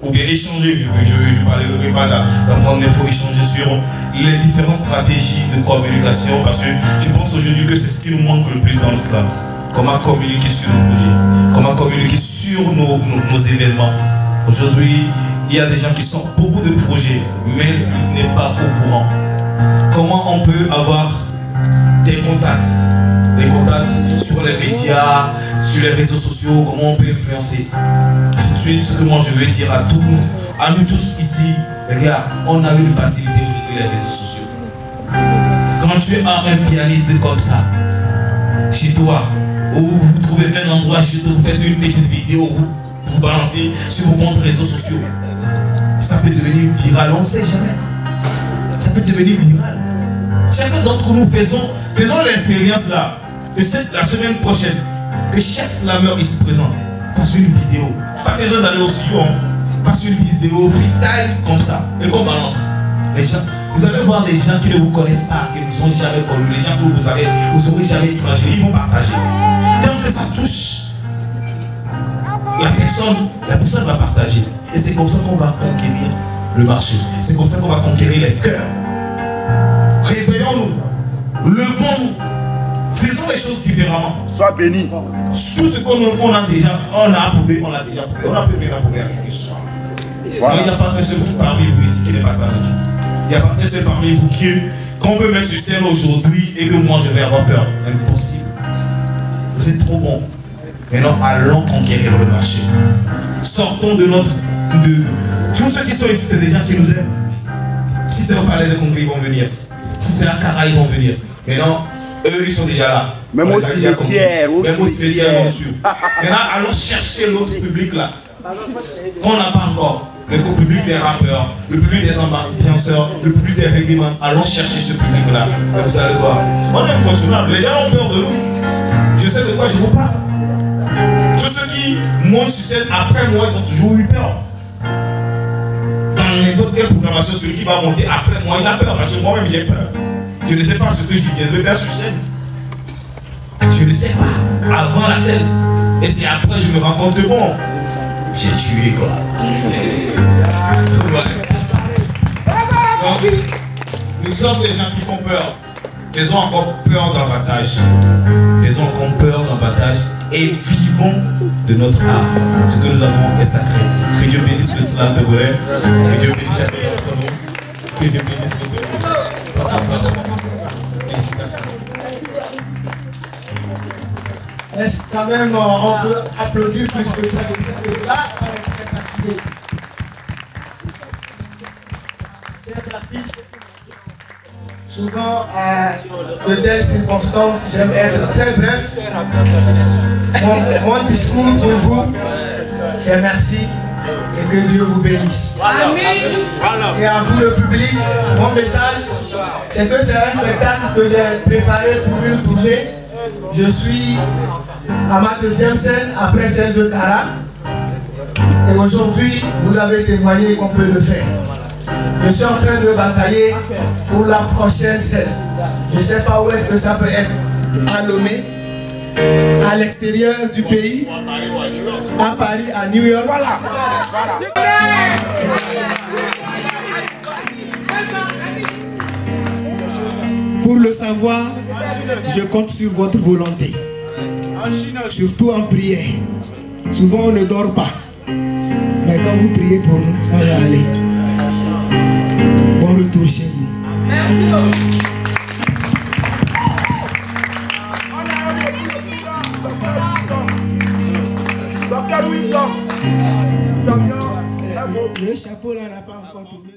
ou bien échanger. Je ne parlerai pas d'apprendre, mais pour échanger sur les différentes stratégies de communication, parce que je pense aujourd'hui que c'est ce qui nous manque le plus dans l'islam. Comment communiquer sur nos projets, comment communiquer sur nos événements. Aujourd'hui, il y a des gens qui sortent beaucoup de projets, mais ils n'est pas au courant. Comment on peut avoir des contacts sur les médias, sur les réseaux sociaux, comment on peut influencer. Tout de suite, ce que moi je veux dire à nous tous ici, les gars, on a une facilité aujourd'hui les réseaux sociaux. Quand tu as un pianiste comme ça, chez toi, ou vous trouvez un endroit, juste vous faites une petite vidéo, vous balancez sur vos comptes réseaux sociaux, ça peut devenir viral, on ne sait jamais. Ça peut devenir viral. Chacun d'entre nous faisons l'expérience là, que la semaine prochaine, que chaque slammer ici présent fasse une vidéo. Pas besoin d'aller au studio, fasse une vidéo freestyle comme ça, et qu'on balance. Les gens, vous allez voir des gens qui ne vous connaissent pas, qui ne vous ont jamais connus, les gens que vous aurez jamais imaginé, ils vont partager. Tant que ça touche, la personne va partager. Et c'est comme ça qu'on va conquérir le marché. C'est comme ça qu'on va conquérir les cœurs. Réveillons-nous, levons-nous, faisons les choses différemment. Sois béni. Tout ce qu'on a déjà, on a approuvé, on l'a déjà approuvé. On a pu bien approuver avec les soins. Voilà. Il n'y a pas un seul parmi vous ici qui n'est pas talentueux. Il n'y a pas un seul parmi vous qu'on peut mettre sur scène aujourd'hui et que moi je vais avoir peur. Impossible. Vous êtes trop bon. Maintenant, allons conquérir le marché. Sortons de tous ceux qui sont ici, c'est des gens qui nous aiment. Si c'est au palais de Congrès, ils vont venir. Si c'est la Cara, ils vont venir. Maintenant, eux, ils sont déjà là. Même au cimetière. Même au cimetière, monsieur. Maintenant, allons chercher l'autre public là, qu'on n'a pas encore. Le public des rappeurs, le public des ambianceurs, le public des régiments. Allons chercher ce public là. Et vous allez voir. On est incontournable. Les gens ont peur de nous. Je sais de quoi je vous parle. Tous ceux qui montent sur scène après moi, ils ont toujours eu peur. Dans n'importe quelle programmation, celui qui va monter après moi, il a peur. Parce que moi-même, j'ai peur. Je ne sais pas ce que je viendrai faire sur scène. Je ne sais pas. Avant la scène. Et c'est après que je me rends compte que bon, j'ai tué quoi. Donc, nous sommes des gens qui font peur. Faisons encore peur davantage. Faisons encore peur davantage. Et vivons de notre art. Ce que nous avons est sacré. Que Dieu bénisse le slam togolais. Que Dieu bénisse chacun d'entre nous. Que Dieu bénisse le Togolais. Félicitations. Est-ce que quand même on peut applaudir plus que ça? Là, on est très fatigué. Chers artistes, souvent de telles circonstances, j'aime être très bref. Mon discours pour vous, c'est merci et que Dieu vous bénisse. Et à vous le public, mon message, c'est que c'est un spectacle que j'ai préparé pour une tournée. Je suis à ma deuxième scène après celle de Cara. Et aujourd'hui, vous avez témoigné qu'on peut le faire. Je suis en train de batailler pour la prochaine scène. Je ne sais pas où est-ce que ça peut être. À Lomé, à l'extérieur du pays, à Paris, à New York. Pour le savoir, je compte sur votre volonté. Surtout en prière. Souvent on ne dort pas. Mais quand vous priez pour nous, ça va aller. Bon retour chez vous. Merci. Le chapeau là n'a pas encore trouvé.